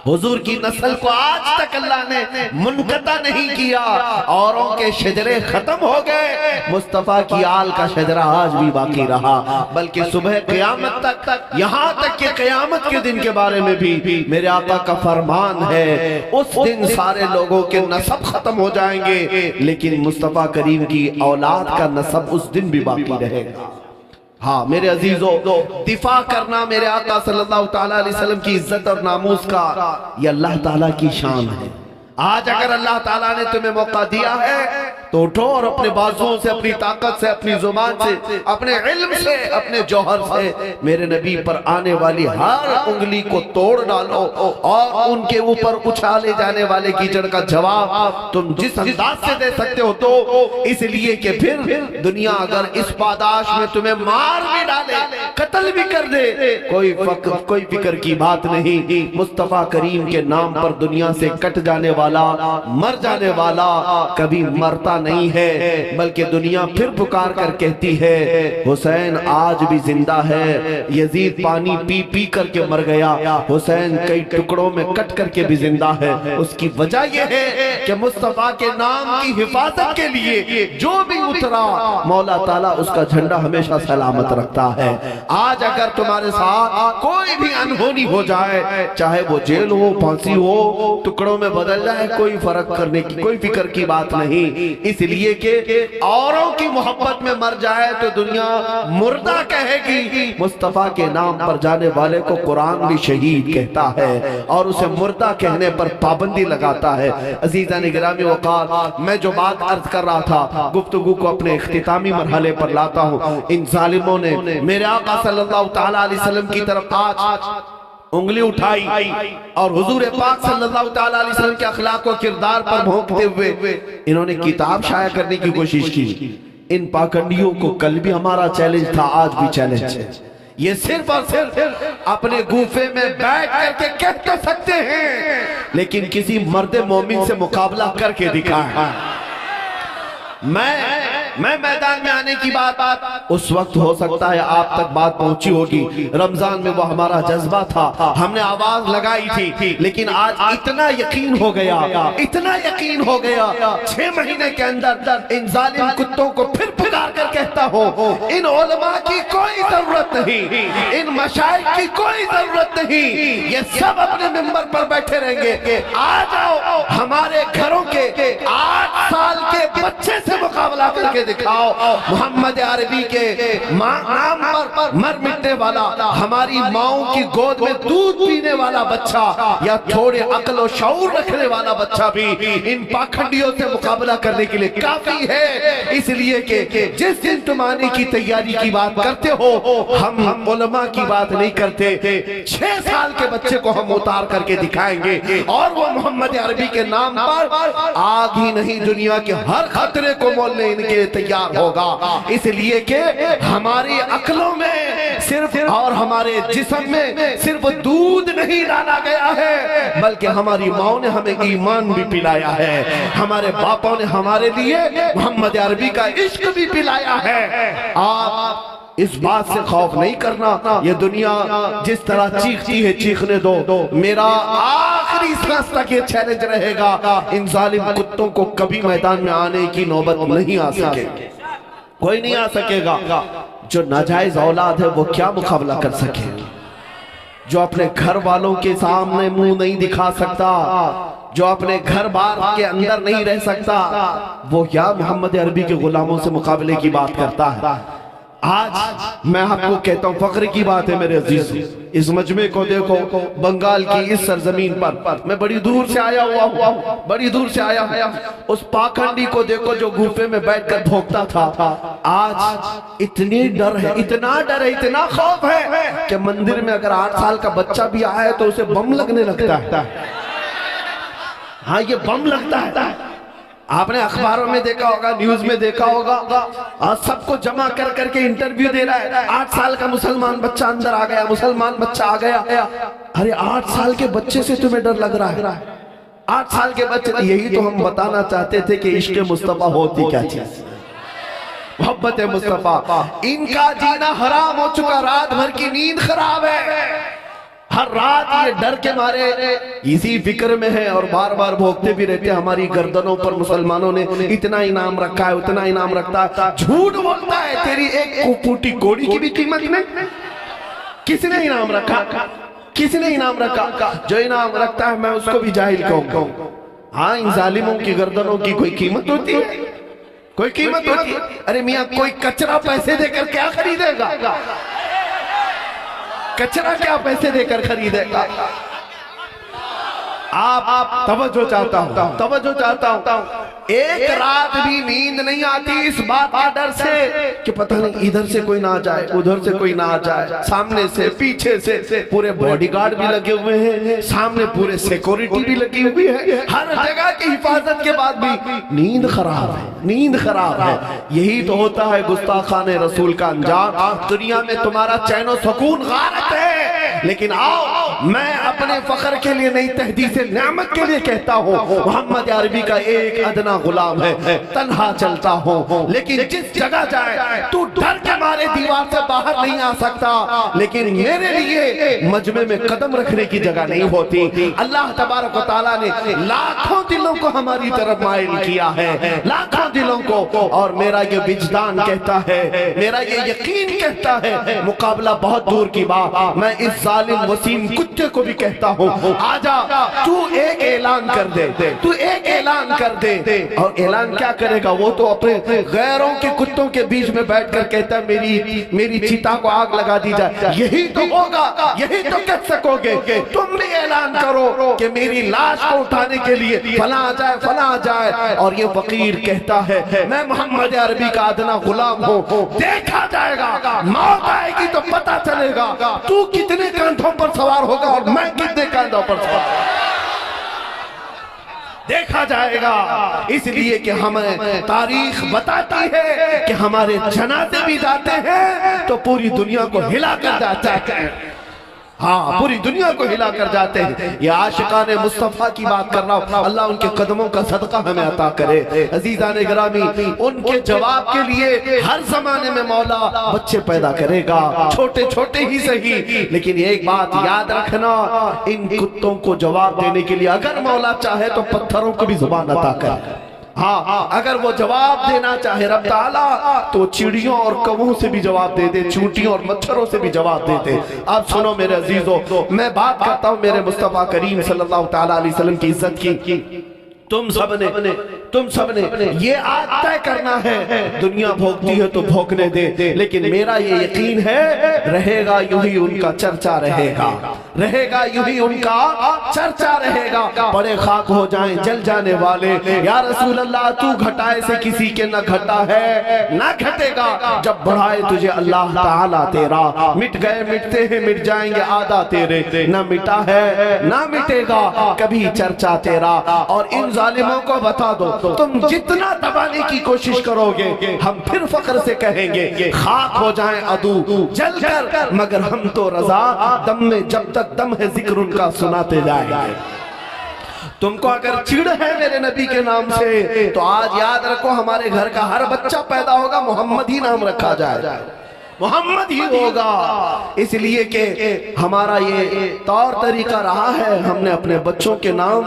حضور کی نسل کو آج تک اللہ نے منقطع نہیں کیا، اوروں کے شجرے ختم ہو گئے، مصطفیٰ کی آل کا شجرہ آج بھی باقی رہا، بلکہ صبح قیامت تک، یہاں تک کہ قیامت کے دن کے بارے میں بھی میرے آقا کا فرمان ہے، اس دن سارے لوگوں کے نسب ختم ہو جائیں گے، لیکن مصطفیٰ کریم کی اولاد کا نسب اس دن بھی باقی رہے گا۔ ہاں میرے عزیزو، دفاع کرنا میرے آقا صلی اللہ علیہ وسلم کی عزت اور ناموس کا، یہ اللہ تعالیٰ کی شان ہے۔ آج اگر اللہ تعالیٰ نے تمہیں موقع دیا ہے تو اٹھو اور اپنے بازوں سے، اپنی طاقت سے، اپنی زبان سے، اپنے علم سے، اپنے جوہر سے میرے نبی پر آنے والی ہر انگلی کو توڑ ڈالو، اور ان کے اوپر اچھالے جانے والے کیچڑ کا جواب تم جس انداز سے دے سکتے ہو تو، اس لیے کہ پھر دنیا اگر اس پاداش میں تمہیں مار بھی ڈالے، قتل بھی کر دے، کوئی فکر کی بات نہیں۔ مصطفیٰ کریم کے نام پر دنیا سے کٹ جانے والا، مر جانے والا کبھی مرتا نہیں ہے، بلکہ دنیا پھر پکار کر کہتی ہے حسین آج بھی زندہ ہے۔ یزید پانی پی پی کر کے مر گیا، حسین کئی ٹکڑوں میں کٹ کر کے بھی زندہ ہے۔ اس کی وجہ یہ ہے کہ مصطفیٰ کے نام کی حفاظت کے لیے جو بھی اترا، مولا تعالیٰ اس کا جھنڈا ہمیشہ سلامت رکھتا ہے۔ آج اگر تمہارے ساتھ کوئی بھی انہونی ہو جائے، چاہے وہ جیل ہو، پھانسی ہو، ٹکڑوں میں بدل جائے، کوئی فرق کرنے کی، کوئی فکر کی بات نہیں، اس لیے کہ اوروں کی محبت میں مر جائے تو دنیا مردہ کہے گی، مصطفیٰ کے نام پر جانے والے کو قرآن بھی شہید کہتا ہے، اور اسے مردہ کہنے پر پابندی لگاتا ہے۔ عزیزان گرامی وقار، میں جو بات عرض کر رہا تھا، گفتگو کو اپنے اختتامی مرحلے پر لاتا ہوں۔ ان ظالموں نے میرے آقا صلی اللہ علیہ وسلم کی طرف آج انگلی اٹھائی، اور حضور پاک صلی اللہ علیہ وسلم کے اخلاق و کردار پر بھونکتے ہوئے انہوں نے کتاب شائع کرنے کی کوشش کی۔ ان پاکنڈیوں کو کل بھی ہمارا چیلنج تھا، آج بھی چیلنج ہے۔ یہ صرف اور صرف اپنے گوفے میں بیٹھ کر کے کہہ تو سکتے ہیں، لیکن کسی مرد مومن سے مقابلہ کر کے دکھائیں۔ میں میدان میں آنے کی بات اس وقت ہو سکتا ہے آپ تک بات پہنچی ہوگی، رمضان میں وہ ہمارا جذبہ تھا، ہم نے آواز لگائی تھی، لیکن آج اتنا یقین ہو گیا، اتنا یقین ہو گیا، 6 مہینے کے اندر ان ظالم کتوں کو پھر پکار کر کہتا ہوں، ان علماء کی کوئی ضرورت نہیں، ان مشائخ کی کوئی ضرورت نہیں، یہ سب اپنے منبر پر بیٹھے رہیں گے۔ آ جاؤ ہمارے گھروں کے 8 سال کے بچے سے مقابلہ کر کے دکھاؤ، محمد عربی کے نام پر مر مٹنے والا، ہماری ماؤں کی گود میں دودھ پینے والا بچہ، یا تھوڑے عقل و شعور رکھنے والا بچہ بھی ان پاکھنڈیوں سے مقابلہ کرنے کے لیے کافی ہے۔ اس لیے کہ جس دن تم آنے کی تیاری کی بات کرتے ہو، ہم علماء کی بات نہیں کرتے، 6 سال کے بچے کو ہم اتار کر کے دکھائیں گے، اور وہ محمد عربی کے نام پر آگ ہی نہیں دنیا کے ہر خطرے کو مولنے ان کے تیار ہوگا۔ اس لیے کہ ہماری عقلوں میں صرف اور ہمارے جسم میں صرف دودھ نہیں ڈالا گیا ہے، بلکہ ہماری ماں نے ہمیں ایمان بھی پلایا ہے، ہمارے باپوں نے ہمارے لیے محمد عربی کا عشق بھی پلایا ہے۔ آپ اس بات سے خوف نہیں کرنا، یہ دنیا جس طرح چیختی ہے چیخنے دو، میرا آخری سانس تک یہ چیلنج رہے گا، ان ظالم کتوں کو کبھی میدان میں آنے کی نوبت نہیں آ سکے، کوئی نہیں آ سکے گا۔ جو ناجائز اولاد ہے وہ کیا مقابلہ کر سکے، جو اپنے گھر والوں کے سامنے منہ نہیں دکھا سکتا، جو اپنے گھر بار کے اندر نہیں رہ سکتا، وہ کیا محمد عربی کے غلاموں سے مقابلے کی بات کرتا ہے۔ آج میں آپ کو کہتا ہوں فخر کی بات ہے میرے عزیز، اس مجمع کو دیکھو، بنگال کی اس سرزمین پر میں بڑی دور سے آیا ہوا ہوں، بڑی دور سے آیا ہوں، اس پاکھنڈی کو دیکھو جو گوفے میں بیٹھ کر بھونکتا تھا، آج اتنی ڈر ہے، اتنا خوف ہے کہ مندر میں اگر 8 سال کا بچہ بھی آیا ہے تو اسے بم لگنے لگتا ہے۔ ہاں یہ بم لگتا ہے۔ آپ نے اخباروں میں دیکھا ہوگا، نیوز میں دیکھا ہوگا، اور سب کو جمع کر کے انٹرویو دے رہا ہے، 8 سال کا مسلمان بچہ اندر آ گیا، مسلمان بچہ آ گیا۔ ارے 8 سال کے بچے سے تمہیں ڈر لگ رہا ہے؟ 8 سال کے بچے، یہی تو ہم بتانا چاہتے تھے کہ عشق مصطفیٰ ہوتی کیا چیز، محبت مصطفیٰ۔ ان کا جینا حرام ہو چکا، رات بھر کی نیند خراب ہے، ہر رات یہ ڈر کے مارے اسی فکر میں ہے، اور بار بار بھوکتے بھی رہتے ہیں۔ ہماری گردنوں پر مسلمانوں نے اتنا انعام رکھا ہے، اتنا انعام رکھتا ہے، جھوٹ بولتا ہے، تیری ایک پھوٹی کوڑی کی بھی قیمت نہیں۔ کس نے انعام رکھا؟ کس نے انعام رکھا؟ جو انعام رکھتا ہے میں اس کو بھی جاہل کہوں گا۔ ہاں ان ظالموں کی گردنوں کی کوئی قیمت ہوتی ہے؟ کوئی قیمت ہوتی ہے؟ ارے میاں کوئی کچرا پیسے دے کر کیا خریدے گا؟ کچرا کیا پیسے دے کر خریدے گا؟ آپ توجہ چاہتا ہوں، ایک رات بھی نیند نہیں آتی اس بات کا ڈر سے کہ پتہ نہیں ادھر سے کوئی نہ آ جائے، ادھر سے کوئی نہ آ جائے، سامنے سے پیچھے سے پورے باڈی گارڈ بھی لگے ہوئے ہیں، سامنے پورے سیکورٹی بھی لگی ہوئی ہے، ہر جگہ کی حفاظت کے بعد بھی نیند خراب ہے۔ یہی تو ہوتا ہے گستاخان رسول کا انجام۔ دنیا میں تمہارا چین و سکون غارت ہے، لیکن آؤ میں اپنے فخر کے لیے نہیں، تحدیث نعمت کے لیے کہتا ہوں، محمد عربی کا ایک ادنا غلام ہے، تنہا چلتا ہوں، لیکن جس جگہ جائے تو ڈر کے مارے دیوار سے باہر نہیں آ سکتا، لیکن میرے لیے مجمع میں قدم رکھنے کی جگہ نہیں ہوتی۔ اللہ تبارک و تعالیٰ نے لاکھوں دلوں کو ہماری طرف مائل کیا ہے، لاکھوں دلوں کو، اور میرا یہ وجدان کہتا ہے، میرا یہ یقین کہتا ہے، مقابلہ بہت دور کی بات، میں اس ظالم وسیم کتے کو بھی کہتا ہوں، آجا تو ایک اعلان کر دے، تو ایک اعلان کر دے۔ اور اعلان کیا کرے گا؟ وہ تو اپنے غیروں کے کتوں کے بیچ میں بیٹھ کر کہتا ہے میری چیتا کو آگ لگا دی جائے۔ یہی تو ہوگا، یہی تو کہہ سکو گے۔ تم بھی اعلان کرو کہ میری لاش کو اٹھانے کے لیے فلاں آ جائے، فلاں آ جائے۔ اور یہ فقیر کہتا ہے میں محمد عربی کا ادنا غلام ہوں، دیکھا جائے گا، موت آئے گی تو پتہ چلے گا تو کتنے کاندھوں پر سوار ہوگا اور میں کتنے کاندھوں پر سوار ہوگا، دیکھا جائے گا۔ اس لیے کہ ہمیں تاریخ بتاتی ہے کہ ہمارے جنازے بھی جاتے ہیں تو پوری دنیا کو ہلا کر جاتا ہے، ہاں پوری دنیا کو ہلا کر جاتے ہیں۔ یہ عاشقان مصطفیٰ کی بات کر رہا ہوں، اللہ ان کے قدموں کا صدقہ ہمیں عطا کرے۔ عزیزان گرامی، ان کے جواب کے لیے ہر زمانے میں مولا بچے پیدا کرے گا، چھوٹے چھوٹے ہی صحیح، لیکن ایک بات یاد رکھنا، ان کتوں کو جواب دینے کے لیے اگر مولا چاہے تو پتھروں کو بھی زبان عطا کرے۔ ہاں اگر وہ جواب دینا چاہے رب تعالیٰ تو چڑیوں اور کووں سے بھی جواب دے دے، چونٹیوں اور مچھروں سے بھی جواب دے دے۔ اب سنو میرے عزیزو، میں بات کرتا ہوں میرے مصطفیٰ کریم صلی اللہ تعالیٰ علیہ وسلم کی عزت کی۔ تم سب نے یہ آج طے کرنا ہے، دنیا بھوکتی ہے تو بھوکنے دے، لیکن میرا یہ یقین ہے رہے گا یوں ہی ان کا چرچا رہے گا، رہے گا یوں ہی ان کا چرچا رہے گا۔ بڑے خاک ہو جائیں جل جانے والے، یا رسول اللہ تو گھٹائے سے کسی کے نہ گھٹا ہے نہ گھٹے گا، جب بڑھائے تجھے اللہ تعالیٰ تیرا، مٹ گئے مٹتے ہیں مٹ جائیں گے آدھا تیرے، نہ مٹا ہے نہ مٹے گا کبھی چرچا تیرا۔ اور ان ظالموں کو بتا دو تم جتنا دبانے کی کوشش کرو گے ہم پھر فخر سے کہیں گے خاک ہو جائیں عدو جل کر، مگر ہم تو رضا دم میں جب تک دم ہے ذکر ان کا سناتے جائیں گے۔ تم کو اگر چڑ ہے میرے نبی کے نام سے تو آج یاد رکھو ہمارے گھر کا ہر بچہ پیدا ہوگا محمد ہی نام رکھا جائے، محمد ہی ہوگا، اس لیے کہ ہمارا یہ طور طریقہ رہا ہے، ہم نے اپنے بچوں کے نام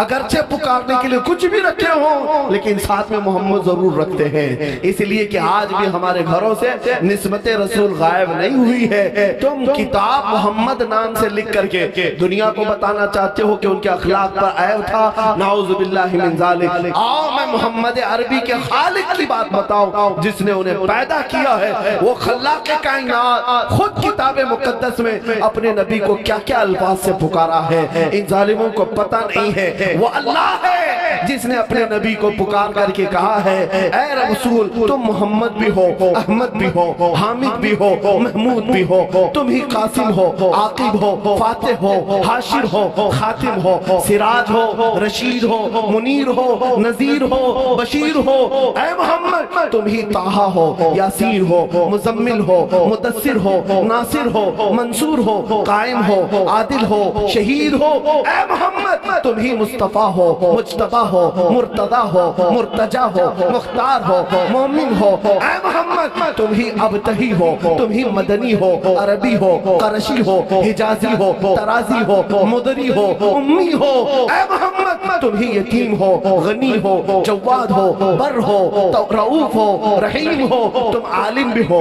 اگرچہ پکارنے کے لیے کچھ بھی رکھے ہوں لیکن ساتھ میں محمد ضرور رکھتے ہیں، اس لیے کہ آج بھی ہمارے گھروں سے نسبت رسول غائب نہیں ہوئی ہے۔ تم کتاب محمد نام سے لکھ کر کے دنیا کو بتانا چاہتے ہو کہ ان کے اخلاق پر عیب تھا، نعوذ باللہ من ذالک۔ آؤ میں محمد عربی کے خالق کی بات بتاؤں جس نے انہیں پیدا کیا ہے، وہ خلاق کائنات خود کتاب مقدس میں اپنے نبی کو کیا کیا الفاظ سے پکارا ہے، ان ظالموں کو پتہ نہیں ہے۔ وہ اللہ ہے جس نے اپنے نبی کو پکار کر کے کہا ہے اے رسول تم محمد بھی ہو، احمد بھی ہو، حامد بھی ہو، محمود بھی ہو، تم ہی قاسم ہو، عاقب ہو، فاتح ہو، حاشر ہو، خاتم ہو، سراج ہو، رشید ہو، منیر ہو، نذیر ہو، بشیر ہو۔ اے محمد تم ہی طٰہٰ ہو، یاسین ہو، مزمل ہو، مدثر ہو، ناصر ہو، منصور ہو، قائم ہو، عادل ہو، شہید ہو۔ اے محمد تم ہی مصطفیٰ ہو، مجتبیٰ ہو، مرتضیٰ ہو، مرتجا ہو، مختار ہو، مومن ہو۔ اے محمد تم ہی ابتہی ہو، تم ہی مدنی ہو، عربی ہو، قرشی ہو، حجازی ہو، ترازی ہو، مدری ہو، امی ہو۔ اے محمد تم ہی یتیم ہو، غنی ہو، جواد ہو، بر ہو، رؤوف ہو، رحیم ہو۔ تم عالم بھی ہو،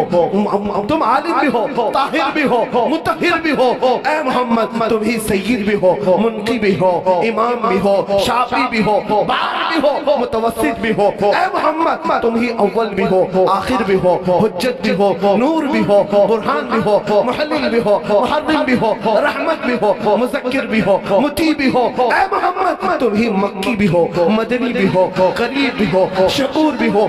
تم عالم بھی ہو، طاہر بھی ہو، مطہر بھی ہو۔ اے محمد تم ہی سید بھی ہو، منقی بھی ہو، امام بھی ہو، شافی بھی ہو، بار بھی ہو، متوسط بھی ہو۔ اے محمد تم ہی اول بھی ہو، آخر بھی ہو، حجت بھی ہو، نور بھی ہو، برہان بھی ہو، محلل بھی ہو، محرم بھی ہو، رحمت بھی ہو، مذکر بھی ہو، مطیع بھی ہو۔ اے محمد تم ہی مکی بھی ہو، مدنی بھی ہو، قریب بھی ہو، شکور بھی ہو،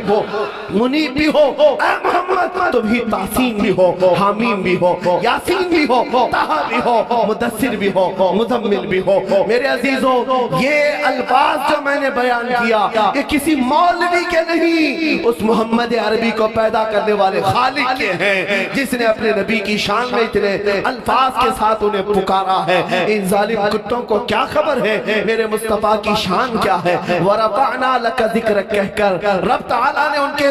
منیب بھی ہو۔ اے محمد تم ہی تحسین بھی ہو، حامیم بھی ہو، یاسین بھی ہو، طٰہٰ بھی ہو، مدثر بھی ہو، مزمل بھی ہو۔ میرے عزیزوں یہ الفاظ جو میں نے بیان کیا یہ کسی مولوی کے نہیں، اس محمد عربی کو پیدا کرنے والے خالق کے ہیں جس نے اپنے نبی کی شان میں اتنے الفاظ کے ساتھ انہیں پکارا ہے۔ ان ظالم کتوں کو کیا خبر ہے میرے مصطفیٰ کی شان کیا ہے۔ وَرَفَعْنَا لَكَ ذِكْرَكَ کہہ کر رب تعالیٰ نے ان کے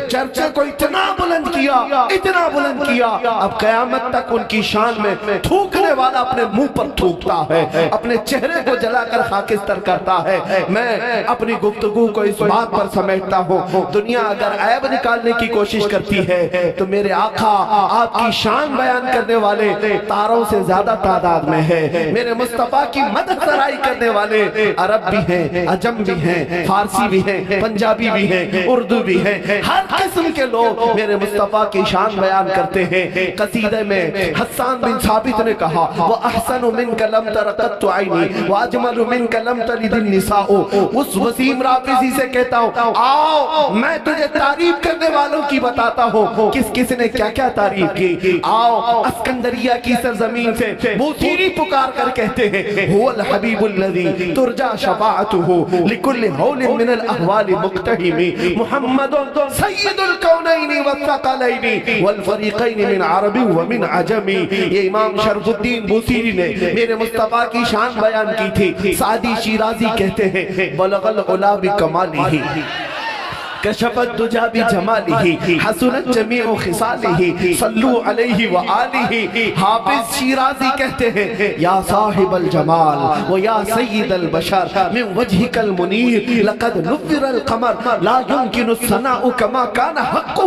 چرچے کو اتنا بلند کیا، اتنا بلند کیا، اب قیامت تک ان کی شان میں تھوکنے والا اپنے منہ پر تھوکتا ہے، اپنے چہرے کو جلا کر خاکستر کرتا ہے۔ میں اپنی گفتگو کو اس بات پر سمیٹتا ہوں، دنیا اگر عیب نکالنے کی کوشش کرتی ہے تو میرے آقا آپ کی شان بیان کرنے والے تاروں سے زیادہ تعداد میں ہے۔ میرے مصطفیٰ کی مدح سرائی کرنے والے عرب بھی ہیں، عجم بھی ہیں، فارسی بھی ہیں، پنجابی بھی ہیں، اردو بھی ہیں، ہر قسم کے لوگ میرے مصطفیٰ کی شان بیان کرتے ہیں۔ قصیدے میں حسان بن ثابت نے کہا وَأَحْسَنُ مِنْكَ لَمْ تَرَ قَطُّ عَيْنِي وَأَجْمَلُ مِنْكَ لَمْ تَلِدِ النِّسَاءُ۔ اس وسیم رافضی سے کہتا ہوں آؤ میں تجھے تعریف کرنے والوں کی بتاتا ہوں کس کس نے کیا کیا تعریف کی۔ آؤ اسکندریہ کی سرزمین سے بوسیری پکار کر کہتے ہیں هو الحبیب الذی ترجا شفاعته لكل هول من الاحوال مقتحم محمد سید الکونین والثقلین والفریقین من عرب ومن عجم۔ یہ امام شرف الدین بوسیری نے میرے مصطفیٰ کی شان بیان کی تھی۔ سعدی شیرازی کہتے ہیں بلغ العلا بکمالہ کشف الدجا بجمالہ حسنت جمیع خصالہ صلو علیہ وآلہ۔ حافظ شیرازی کہتے ہیں یا صاحب الجمال و یا سید البشر من وجہک المنیر لقد نور القمر لا يمکن الثناء کما کان حقہ۔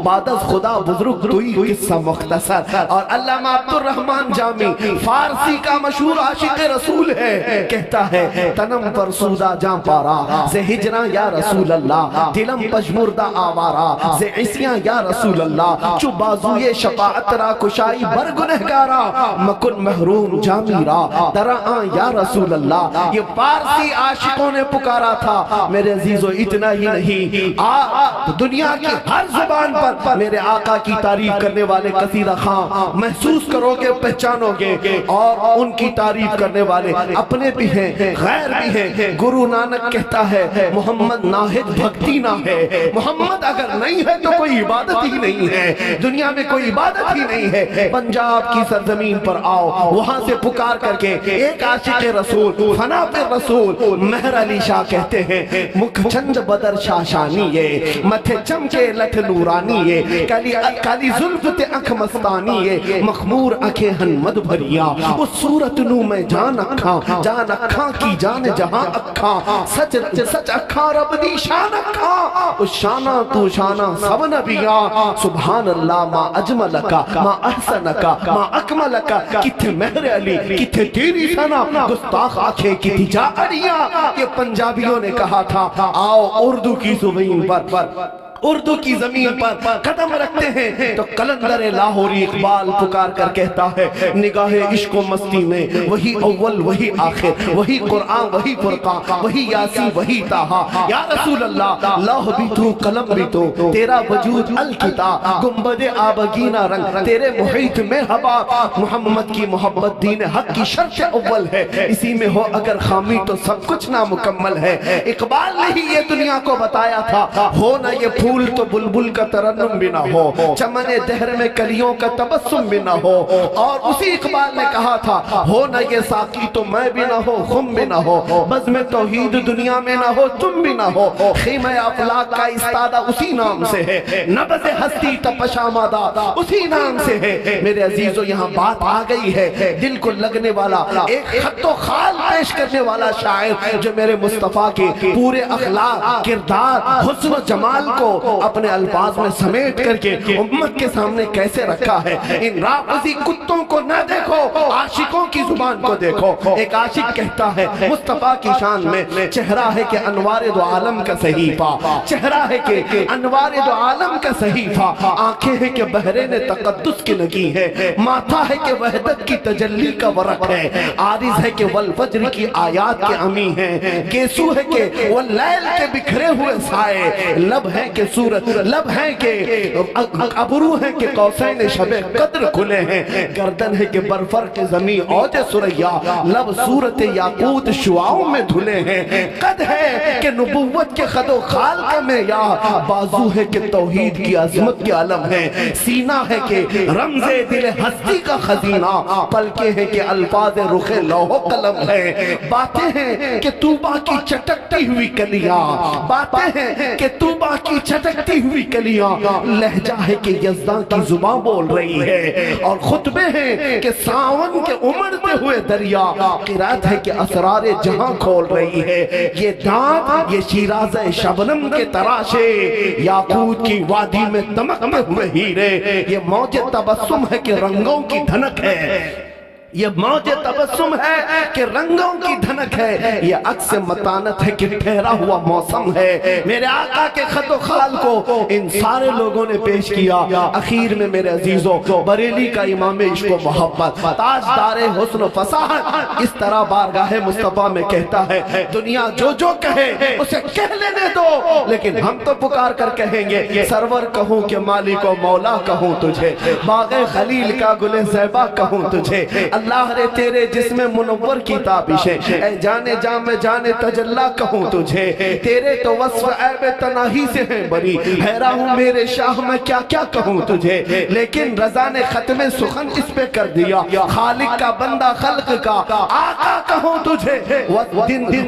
بعد از خدا بزرگ توئی قصہ مختصر۔ اور علامہ عبد الرحمن جامی فارسی کا مشہور عاشق رسول ہے، کہتا ہے تنم پر سودا جاں پارا سے ہجراں یا رسول اللہ، دلم پشمردہ آوارا سے عصیاں یا رسول اللہ، چو بازوی شفاعت را کشائی برگنہگارا مکن محروم جامیرا درآن یا رسول اللہ۔ یہ فارسی عاشقوں نے پکارا تھا۔ میرے عزیزو اتنا ہی نہیں، دنیا کی ہر زبان پر میرے آقا کی تعریف کرنے والے قصیدہ خان محسوس کرو گے، پہچانو گے، اور ان کی تعریف کرنے والے اپنے بھی ہیں، غیر بھی ہیں۔ گرو نانک کہتا ہے محمد ناہد بھکتی نہ ہے۔ محمد اگر نہیں ہے تو کوئی عبادت ہی نہیں ہے، دنیا میں کوئی عبادت ہی نہیں ہے۔ پنجاب کی سرزمین پر آؤ، وہاں سے پکار کر کے ایک عاشق رسول، فنا پہ رسول مہر علی شاہ کہتے ہیں، مکھ چند بدر شاشانی ہے، متھے چمکے لٹھ نورانی ہے، کالی زلف تے اکھ مستانی ہے، مخمور اکھیں ہن مد بھریا، اس صورت نو میں جان اکھاں کی جان جہاں اکھاں، سچ سچ اکھاں رب دی شان اکھاں، اس شانہ تو شانہ سب نبیاں، سبحان اللہ ما اجملکا ما احسنکا ما اکملکا، کتھے مہر علی کتھے تیری ثنا، گستاخ آنکھیں کتھی جا اڑیاں۔ یہ پنجابیوں نے کہا تھا آؤ اردو کی زمین پر، اردو کی زمین پر قدم رکھتے ہیں، تو قلندر لاہوری اقبال پکار کر کہتا ہے، نگاہ عشق و مستی میں وہی اول وہی آخر، وہی قرآن وہی فرقان، وہی یاسی وہی تاہا، یا رسول اللہ لوح بھی تو قلم بھی تو، تیرا وجود الکتاب، گنبد آبگینہ رنگ تیرے محیط میں ہوا، محمد کی محبت دین حق کی شرط اول ہے، اسی میں ہو اگر خامی تو سب کچھ نامکمل ہے۔ اقبال نے ہی یہ دنیا کو بتایا تھا، ہو نہ یہ پھول تو بلبل کا ترنم بھی نہ ہو، چمن دہر میں کلیوں کا تبسم بھی نہ ہو، اور اسی اقبال نے کہا تھا، ہو نہ یہ ساقی تو میں بھی نہ ہو، خم بھی نہ ہو، بزم توحید دنیا میں نہ ہو، تم بھی نہ ہو، خیمہ افلاک کا استادہ اسی نام سے ہے، نبض ہستی تپش آمادہ اسی نام سے ہے۔ میرے عزیزو یہاں بات آ گئی ہے، دل کو لگنے والا ایک خط و خال پیش کرنے والا شاعر، جو میرے مصطفیٰ کے پورے اخلاق، کردار، حسن و جمال کو اپنے الفاظ میں سمیٹ کر کے امت کے سامنے کیسے رکھا ہے۔ ان رافضی کتوں کو نہ دیکھو، عاشقوں کی زبان کو دیکھو۔ ایک عاشق کہتا ہے مصطفیٰ کی شان میں، چہرہ ہے کہ انوار دو عالم کا صحیفہ، چہرہ ہے کہ انوار دو عالم کا صحیفہ، آنکھیں ہیں کہ بحرین تقدس کی لگی ہے، ماتھا ہے کہ وحدت کی تجلی کا ورق ہے، عارض ہے کہ والفجر کی آیات کے امی ہیں، گیسو ہے کہ واللیل کے بکھرے ہوئے سائے، لب ہے کہ صورت، لب ہے کہ ابرو ہے کہ قوسین شب قدر کھلے ہیں، گردن ہے کہ برفرق زمین اوج سریا، لب صورت یاقوت شعاؤں میں دھلے ہیں، قد ہے کہ نبوت کے خد و خال کا معیار، بازو ہے کہ توحید کی عظمت کے علم ہے، سینہ ہے کہ رمز دل ہستی کا خزینہ، پلکیں ہیں کہ الفاظ رخ لوح و قلم ہے، باتیں ہیں کہ طوبہ کی چٹکتی ہوئی کلیاں، باتیں ہیں کہ طوبہ کی چٹکتی ہوئی کلیاں، لہجہ ہے کہ یزداں کی زبان بول رہی ہے، اور خطبے ہیں کہ ساون کے امڑتے ہوئے دریا، قرات ہے کہ اسرار جہاں کھول رہی ہے، یہ دانت یہ شیراز شبنم کے تراشے، یاقوت کی وادی میں دمکتے ہوئے ہیرے، یہ موج تبسم ہے کہ رنگوں کی دھنک ہے، یہ موج تبسم ہے کہ رنگوں کی دھنک ہے، یہ عکس متانت ہے کہ ٹھہرا ہوا موسم ہے۔ میرے آقا کے خط و خال کو ان سارے لوگوں نے پیش کیا۔ اخیر میں میرے عزیزوں، بریلی کا امام عشق و محبت، تاجدار حسن و فصاحت، اس طرح بارگاہ مصطفیٰ میں کہتا ہے، دنیا جو جو کہے اسے کہہ لینے دو، لیکن ہم تو پکار کر کہیں گے، سرور کہوں کہ مالک و مولا کہوں تجھے، باغ خلیل کا گل زیبا کہوں تجھے، اللہ رے تیرے جسم منور کی تابشیں، اے جانے جاں میں جانے تجلا کہوں تجھے، تیرے تو وصف عیب تناہی سے ہیں بری، حیرہ ہوں میرے شاہ میں کیا کیا کہوں تجھے، لیکن رضا نے ختم سخن اس پہ کر دیا، خالق کا بندہ خلق کا آقا کہوں تجھے،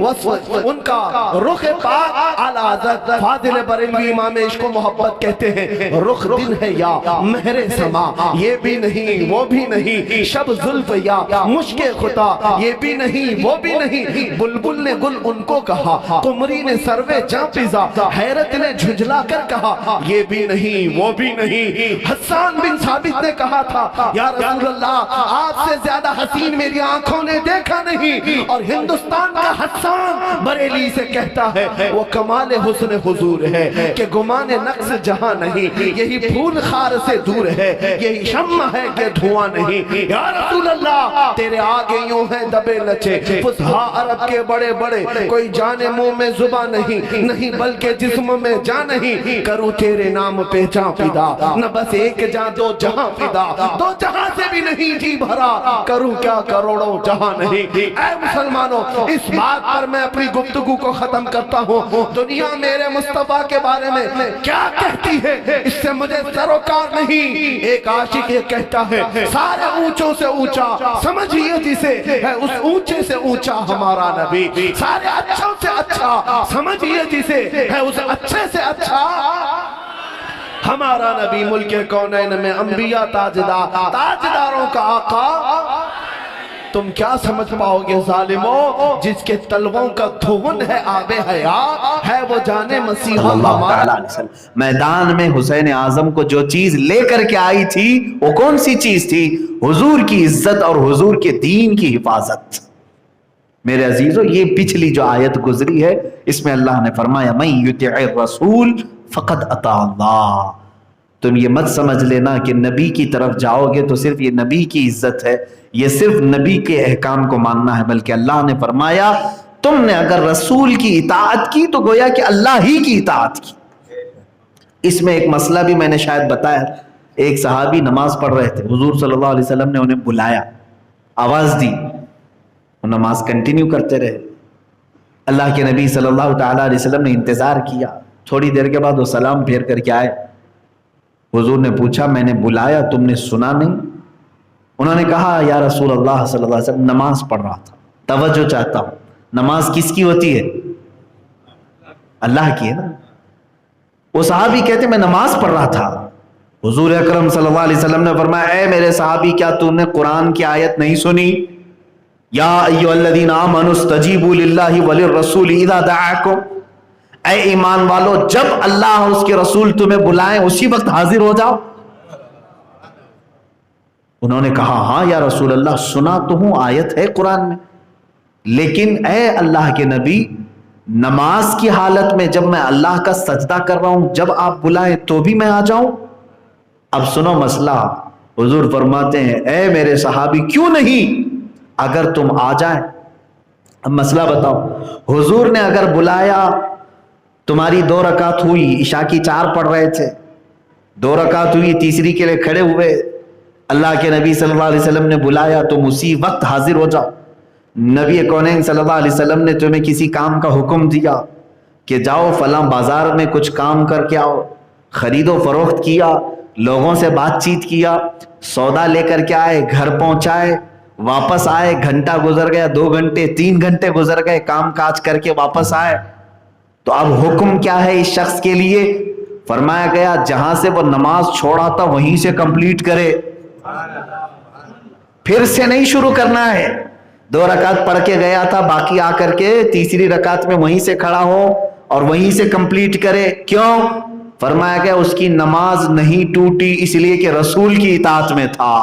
وصف ان کا رخ پاک اعلی حضرت فاضل بریلوی امام عشق و محبت کہتے ہیں، رخ دن ہے یا مہر سما، یہ بھی نہیں وہ بھی نہیں، شب زلف یا مشک خطا، یہ بھی نہیں وہ بھی نہیں، بلبل نے گل ان کو کہا، قمری نے سروے جاں پزا، حیرت نے جھجلا کر کہا، یہ بھی نہیں وہ بھی نہیں، حسان بن ثابت نے کہا تھا، یا رسول اللہ آپ سے زیادہ حسین میری آنکھوں نے دیکھا نہیں، اور ہندوستان کا حسان بریلی سے کہتا ہے، وہ کمال حسن حضور ہے کہ گمان نقص جہاں نہیں، یہی پھول خار سے دور ہے، یہی شمع ہے کہ دھواں نہیں، یا رسول اللہ اللہ تیرے آگے یوں ہیں دبے لچے فصحا عرب کے بڑے بڑے کوئی جانے منہ میں زبان نہیں بلکہ جسم میں جان نہیں کروں تیرے نام پہ جان فدا نہ بس ایک جان دو جہاں فدا دو جہاں سے بھی نہیں جی بھرا کروں کیا کروڑوں جہاں نہیں اے مسلمانوں اس بات پر میں اپنی گفتگو کو ختم کرتا ہوں دنیا میرے مصطفیٰ کے بارے میں کیا کہتی ہے اس سے مجھے سروکار نہیں ایک عاشق یہ کہتا ہے سارے اونچوں سے اونچا سمجھئے جسے ہے اس اونچے سے اونچا ہمارا نبی سارے اچھوں سے اچھا سمجھئے جسے ہے اس اچھے سے اچھا ہمارا نبی ملک کونین میں انبیاء تاجداروں کا آقا تم کیا سمجھ پاؤ گے ظالموں جس کے تلووں کا دھون ہے آب حیات ہے وہ جانے مسیحا ہمارا میدان میں حسین اعظم کو جو چیز لے کر کے آئی تھی وہ کون سی چیز تھی حضور کی عزت اور حضور کے دین کی حفاظت میرے عزیزو یہ پچھلی جو آیت گزری ہے اس میں اللہ نے فرمایا من یطع الرسول فقد اطاع اللہ تم یہ مت سمجھ لینا کہ نبی کی طرف جاؤ گے تو صرف یہ نبی کی عزت ہے یہ صرف نبی کے احکام کو ماننا ہے بلکہ اللہ نے فرمایا تم نے اگر رسول کی اطاعت کی تو گویا کہ اللہ ہی کی اطاعت کی اس میں ایک مسئلہ بھی میں نے شاید بتایا ایک صحابی نماز پڑھ رہے تھے حضور صلی اللہ علیہ وسلم نے انہیں بلایا آواز دی وہ نماز کنٹینیو کرتے رہے اللہ کے نبی صلی اللہ تعالیٰ علیہ وسلم نے انتظار کیا تھوڑی دیر کے بعد وہ سلام پھیر کر کے آئے حضور نے پوچھا میں نے بلایا تم نے سنا نہیں انہوں نے کہا یا رسول اللہ صلی اللہ علیہ وسلم نماز پڑھ رہا تھا توجہ چاہتا ہوں نماز کس کی ہوتی ہے اللہ کی ہے نا وہ صحابی کہتے میں نماز پڑھ رہا تھا حضور اکرم صلی اللہ علیہ وسلم نے فرمایا اے میرے صحابی کیا تم نے قرآن کی آیت نہیں سنی یا ایھا الذین آمنوا استجیبوا للہ وللرسول اذا دعاکم اے ایمان والو جب اللہ اور اس کے رسول تمہیں بلائیں اسی وقت حاضر ہو جاؤ انہوں نے کہا ہاں یا رسول اللہ سنا تو ہوں آیت ہے قرآن میں لیکن اے اللہ کے نبی نماز کی حالت میں جب میں اللہ کا سجدہ کر رہا ہوں جب آپ بلائیں تو بھی میں آ جاؤں اب سنو مسئلہ حضور فرماتے ہیں اے میرے صحابی کیوں نہیں اگر تم آ جائیں اب مسئلہ بتاؤ حضور نے اگر بلایا تمہاری 2 رکعت ہوئی عشاء کی 4 پڑھ رہے تھے 2 رکعت ہوئی تیسری کے لیے کھڑے ہوئے اللہ کے نبی صلی اللہ علیہ وسلم نے بلایا تم اسی وقت حاضر ہو جاؤ نبی کونین صلی اللہ علیہ وسلم نے تمہیں کسی کام کا حکم دیا کہ جاؤ فلاں بازار میں کچھ کام کر کے آؤ خرید و فروخت کیا لوگوں سے بات چیت کیا سودا لے کر کے آئے گھر پہنچائے واپس آئے گھنٹہ گزر گیا 2 گھنٹے 3 گھنٹے گزر گئے کام کاج کر کے واپس آئے تو اب حکم کیا ہے اس شخص کے لیے فرمایا گیا جہاں سے وہ نماز چھوڑا تھا وہیں سے کمپلیٹ کرے پھر سے نہیں شروع کرنا ہے 2 رکعت پڑھ کے گیا تھا باقی آ کر کے تیسری رکعت میں وہیں سے کھڑا ہو اور وہیں سے کمپلیٹ کرے کیوں فرمایا گیا اس کی نماز نہیں ٹوٹی اس لیے کہ رسول کی اطاعت میں تھا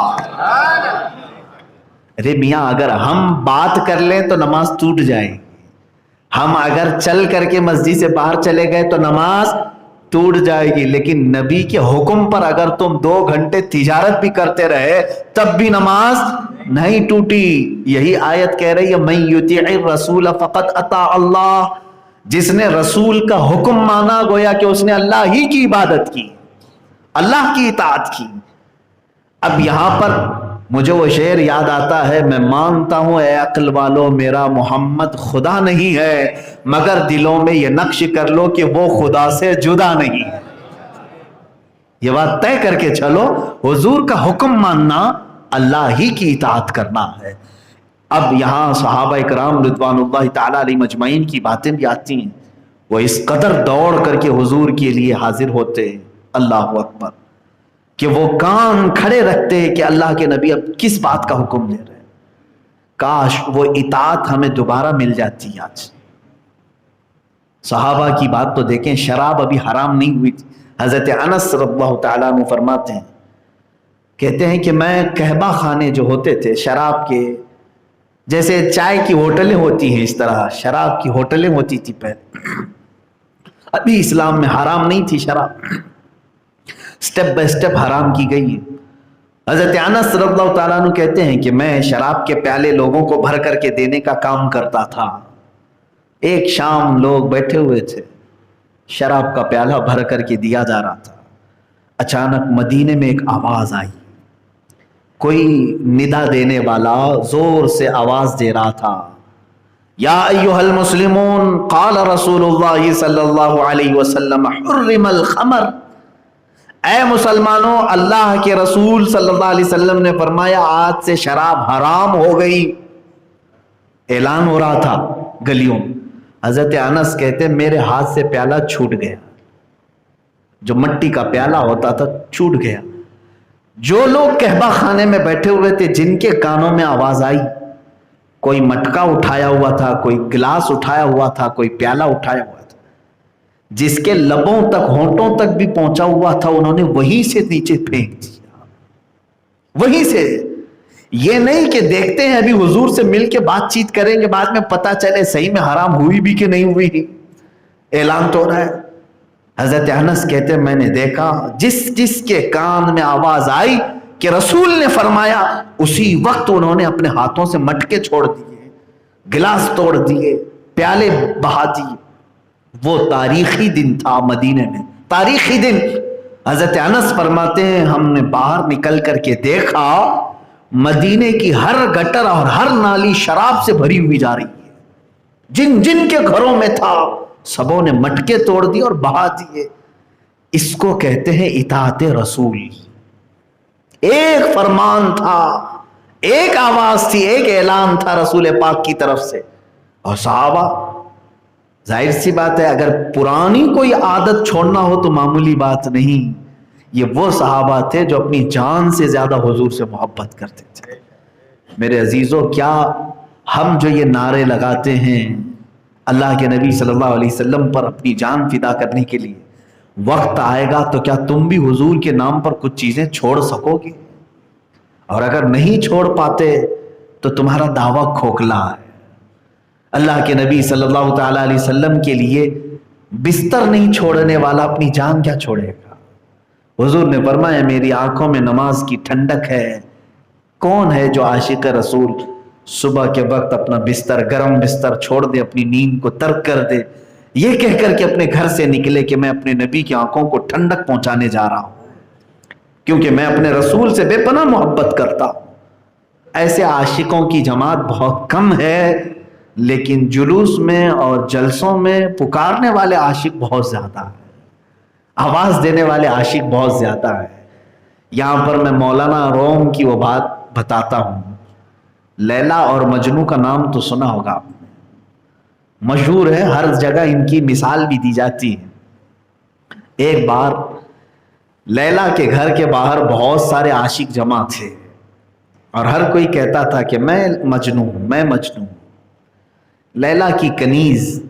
ارے میاں اگر ہم بات کر لیں تو نماز ٹوٹ جائے ہم اگر چل کر کے مسجد سے باہر چلے گئے تو نماز ٹوٹ جائے گی لیکن نبی کے حکم پر اگر تم 2 گھنٹے تجارت بھی کرتے رہے تب بھی نماز نہیں ٹوٹی یہی آیت کہہ رہی ہے من یطیع الرسول فقد اطاع اللہ جس نے رسول کا حکم مانا گویا کہ اس نے اللہ ہی کی عبادت کی اللہ کی اطاعت کی اب یہاں پر مجھے وہ شعر یاد آتا ہے میں مانتا ہوں اے عقل والو میرا محمد خدا نہیں ہے مگر دلوں میں یہ نقش کر لو کہ وہ خدا سے جدا نہیں یہ بات طے کر کے چلو حضور کا حکم ماننا اللہ ہی کی اطاعت کرنا ہے اب یہاں صحابہ اکرام رضوان اللہ تعالیٰ علیہ مجمعین کی باتیں بھی آتی ہیں وہ اس قدر دوڑ کر کے حضور کے لیے حاضر ہوتے اللہ اکبر کہ وہ کان کھڑے رکھتے کہ اللہ کے نبی اب کس بات کا حکم دے رہے ہیں کاش وہ اطاعت ہمیں دوبارہ مل جاتی آج صحابہ کی بات تو دیکھیں شراب ابھی حرام نہیں ہوئی تھی حضرت انس رضی اللہ تعالیٰ عنہ فرماتے ہیں کہتے ہیں کہ میں قہبہ خانے جو ہوتے تھے شراب کے جیسے چائے کی ہوٹلیں ہوتی ہیں اس طرح شراب کی ہوٹلیں ہوتی تھی پہلے ابھی اسلام میں حرام نہیں تھی شراب سٹیپ بائی سٹیپ حرام کی گئی ہے حضرت انس رضی اللہ تعالیٰ عنہ کہتے ہیں کہ میں شراب کے پیالے لوگوں کو بھر کر کے دینے کا کام کرتا تھا. ایک شام لوگ بیٹھے ہوئے تھے, شراب کا پیالہ بھر کر کے دیا جا رہا تھا. اچانک مدینے میں ایک آواز آئی, کوئی ندا دینے والا زور سے آواز دے رہا تھا, یا ایھا المسلمون قال رسول اللہ صلی اللہ علیہ وسلم حرم الخمر. اے مسلمانوں, اللہ کے رسول صلی اللہ علیہ وسلم نے فرمایا آج سے شراب حرام ہو گئی. اعلان ہو رہا تھا گلیوں میں. حضرت انس کہتے میرے ہاتھ سے پیالہ چھوٹ گیا, جو مٹی کا پیالہ ہوتا تھا چھوٹ گیا. جو لوگ کہبہ خانے میں بیٹھے ہوئے تھے, جن کے کانوں میں آواز آئی, کوئی مٹکا اٹھایا ہوا تھا, کوئی گلاس اٹھایا ہوا تھا, کوئی پیالہ اٹھایا ہوا تھا, جس کے لبوں تک ہونٹوں تک بھی پہنچا ہوا تھا, انہوں نے وہیں سے نیچے پھینک دیا. وہیں سے, یہ نہیں کہ دیکھتے ہیں ابھی حضور سے مل کے بات چیت کریں گے, بعد میں پتا چلے صحیح میں حرام ہوئی بھی کہ نہیں ہوئی. اعلان تو ہو رہا ہے. حضرت انس کہتے میں نے دیکھا جس کے کان میں آواز آئی کہ رسول نے فرمایا, اسی وقت انہوں نے اپنے ہاتھوں سے مٹکے چھوڑ دیے, گلاس توڑ دیے, پیالے بہا دیے. وہ تاریخی دن تھا مدینے میں, تاریخی دن. حضرت انس فرماتے ہیں ہم نے باہر نکل کر کے دیکھا مدینے کی ہر گٹر اور ہر نالی شراب سے بھری ہوئی جا رہی ہے. جن جن کے گھروں میں تھا سبوں نے مٹکے توڑ دیے اور بہا دیے. اس کو کہتے ہیں اطاعت رسول. ایک فرمان تھا, ایک آواز تھی, ایک اعلان تھا رسول پاک کی طرف سے. اور صحابہ, ظاہر سی بات ہے اگر پرانی کوئی عادت چھوڑنا ہو تو معمولی بات نہیں. یہ وہ صحابہ تھے جو اپنی جان سے زیادہ حضور سے محبت کرتے تھے. میرے عزیزوں, کیا ہم جو یہ نعرے لگاتے ہیں اللہ کے نبی صلی اللہ علیہ وسلم پر اپنی جان فدا کرنے کے لیے, وقت آئے گا تو کیا تم بھی حضور کے نام پر کچھ چیزیں چھوڑ سکو گے؟ اور اگر نہیں چھوڑ پاتے تو تمہارا دعویٰ کھوکھلا ہے. اللہ کے نبی صلی اللہ تعالیٰ علیہ وسلم کے لیے بستر نہیں چھوڑنے والا اپنی جان کیا چھوڑے گا؟ حضور نے فرمایا میری آنکھوں میں نماز کی ٹھنڈک ہے. کون ہے جو عاشق رسول صبح کے وقت اپنا بستر, گرم بستر چھوڑ دے, اپنی نیند کو ترک کر دے, یہ کہہ کر کے اپنے گھر سے نکلے کہ میں اپنے نبی کی آنکھوں کو ٹھنڈک پہنچانے جا رہا ہوں کیونکہ میں اپنے رسول سے بے پناہ محبت کرتا ہوں. ایسے عاشقوں کی جماعت بہت کم ہے, لیکن جلوس میں اور جلسوں میں پکارنے والے عاشق بہت زیادہ ہیں, آواز دینے والے عاشق بہت زیادہ ہیں. یہاں پر میں مولانا روم کی وہ بات بتاتا ہوں. لیلا اور مجنو کا نام تو سنا ہوگا آپ نے, مشہور ہے, ہر جگہ ان کی مثال بھی دی جاتی ہے. ایک بار لیلا کے گھر کے باہر بہت سارے عاشق جمع تھے اور ہر کوئی کہتا تھا کہ میں مجنو ہوں, میں مجنو ہوں. لیلا کی کنیز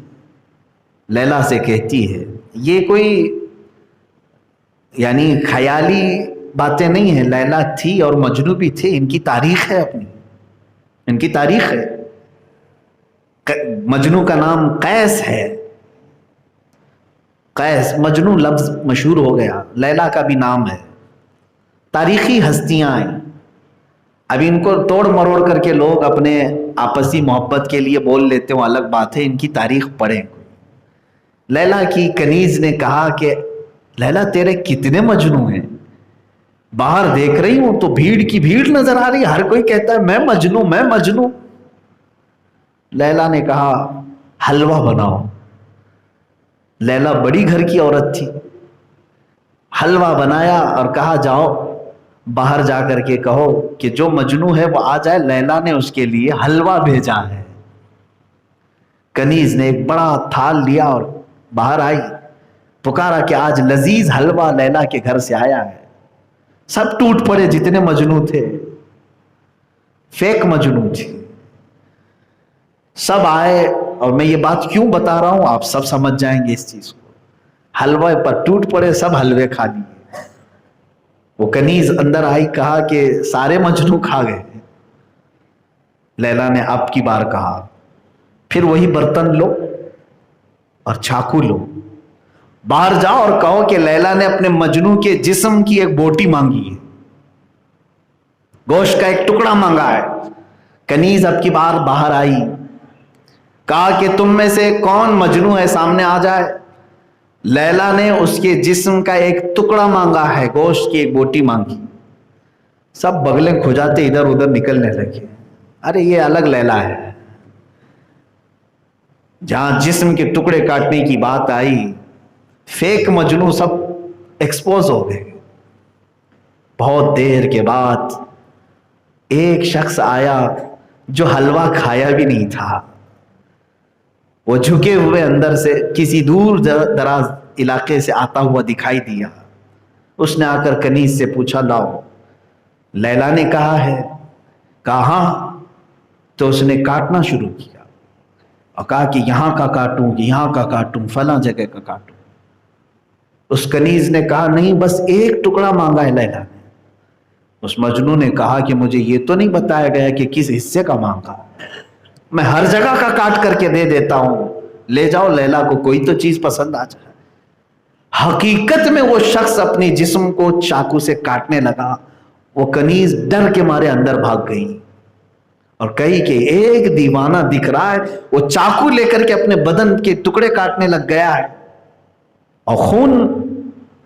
لیلا سے کہتی ہے, یہ کوئی یعنی خیالی باتیں نہیں ہیں, لیلا تھی اور مجنو بھی تھے, ان کی تاریخ ہے اپنی, ان کی تاریخ ہے. مجنو کا نام قیس ہے, قیس, مجنو لفظ مشہور ہو گیا, لیلا کا بھی نام ہے. تاریخی ہستیاں ہیں. اب ان کو توڑ مروڑ کر کے لوگ اپنے آپسی محبت کے لیے بول لیتے ہوں, الگ بات ہے, ان کی تاریخ پڑھیں. لیلا کی کنیز نے کہا کہ لیلا تیرے کتنے مجنو ہیں, باہر دیکھ رہی ہوں تو بھیڑ کی بھیڑ نظر آ رہی, ہر کوئی کہتا ہے میں مجنو, میں مجنو. لیلا نے کہا حلوہ بناؤ. لیلا بڑی گھر کی عورت تھی, حلوہ بنایا اور کہا جاؤ باہر جا کر کے کہو کہ جو مجنو ہے وہ آ جائے, لیلا نے اس کے لیے حلوہ بھیجا ہے. کنیز نے ایک بڑا تھال لیا اور باہر آئی, پکارا کہ آج لذیذ حلوہ لیلا کے گھر سے آیا ہے. سب ٹوٹ پڑے جتنے مجنو تھے, فیک مجنو تھی, سب آئے. اور میں یہ بات کیوں بتا رہا ہوں آپ سب سمجھ جائیں گے اس چیز کو. حلوے پر ٹوٹ پڑے, سب حلوے کھا لیے. وہ کنیز اندر آئی, کہا کہ سارے مجنو کھا گئے. لیلا نے اب کی بار کہا پھر وہی برتن لو اور چاقو لو, باہر جاؤ اور کہو کہ لیلا نے اپنے مجنو کے جسم کی ایک بوٹی مانگی ہے. گوشت کا ایک ٹکڑا مانگا ہے. کنیز اب کی بار باہر آئی, کہا کہ تم میں سے کون مجنوں ہے سامنے آ جائے. لیلا نے اس کے جسم کا ایک ٹکڑا مانگا ہے, گوشت کی ایک بوٹی مانگی. سب بغلیں کھجاتے ادھر ادھر نکلنے لگے. ارے یہ الگ لیلا ہے. جہاں جسم کے ٹکڑے کاٹنے کی بات آئی, فیک مجنوں سب ایکسپوز ہو گئے. بہت دیر کے بعد ایک شخص آیا جو حلوہ کھایا بھی نہیں تھا. وہ جھکے ہوئے اندر سے کسی دور دراز علاقے سے آتا ہوا دکھائی دیا. اس نے آ کر کنیز سے پوچھا, لاؤ. لیلا نے کہا ہے. کہاں؟ تو اس نے کاٹنا شروع کیا اور کہا کہ یہاں کا کاٹوں, یہاں کا کاٹوں, فلاں جگہ کا کاٹوں. اس کنیز نے کہا نہیں, بس ایک ٹکڑا مانگا ہے لیلا نے. اس مجنون نے کہا کہ مجھے یہ تو نہیں بتایا گیا کہ کس حصے کا مانگا, میں ہر جگہ کا کاٹ کر کے دے دیتا ہوں, لے جاؤ, لیلا کو کوئی تو چیز پسند آ جائے. حقیقت میں وہ شخص اپنے جسم کو چاقو سے کاٹنے لگا. وہ کنیز ڈر کے مارے اندر بھاگ گئی اور کہی کہ ایک دیوانہ دکھ رہا ہے, وہ چاقو لے کر کے اپنے بدن کے ٹکڑے کاٹنے لگ گیا ہے اور خون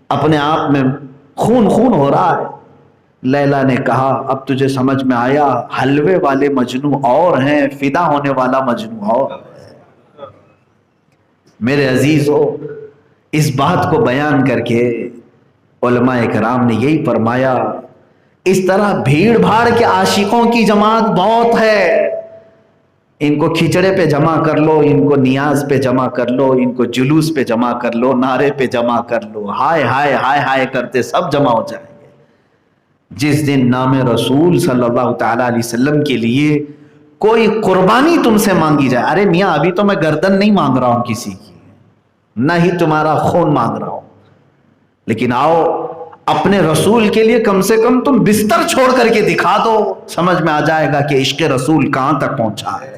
اپنے آپ میں خون ہو رہا ہے. لیلا نے کہا اب تجھے سمجھ میں آیا, حلوے والے مجنوں اور ہیں, فدا ہونے والا مجنوں اور ہے. میرے عزیزو, اس بات کو بیان کر کے علماء کرام نے یہی فرمایا, اس طرح بھیڑ بھاڑ کے عاشقوں کی جماعت بہت ہے. ان کو کھچڑے پہ جمع کر لو, ان کو نیاز پہ جمع کر لو, ان کو جلوس پہ جمع کر لو, نعرے پہ جمع کر لو, ہائے ہائے ہائے ہائے کرتے سب جمع ہو جائیں گے. جس دن نام رسول صلی اللہ تعالی علیہ وسلم کے لیے کوئی قربانی تم سے مانگی جائے, ارے میاں ابھی تو میں گردن نہیں مانگ رہا ہوں کسی کی, نہ ہی تمہارا خون مانگ رہا ہوں, لیکن آؤ اپنے رسول کے لیے کم سے کم تم بستر چھوڑ کر کے دکھا دو, سمجھ میں آ جائے گا کہ عشق رسول کہاں تک پہنچا ہے.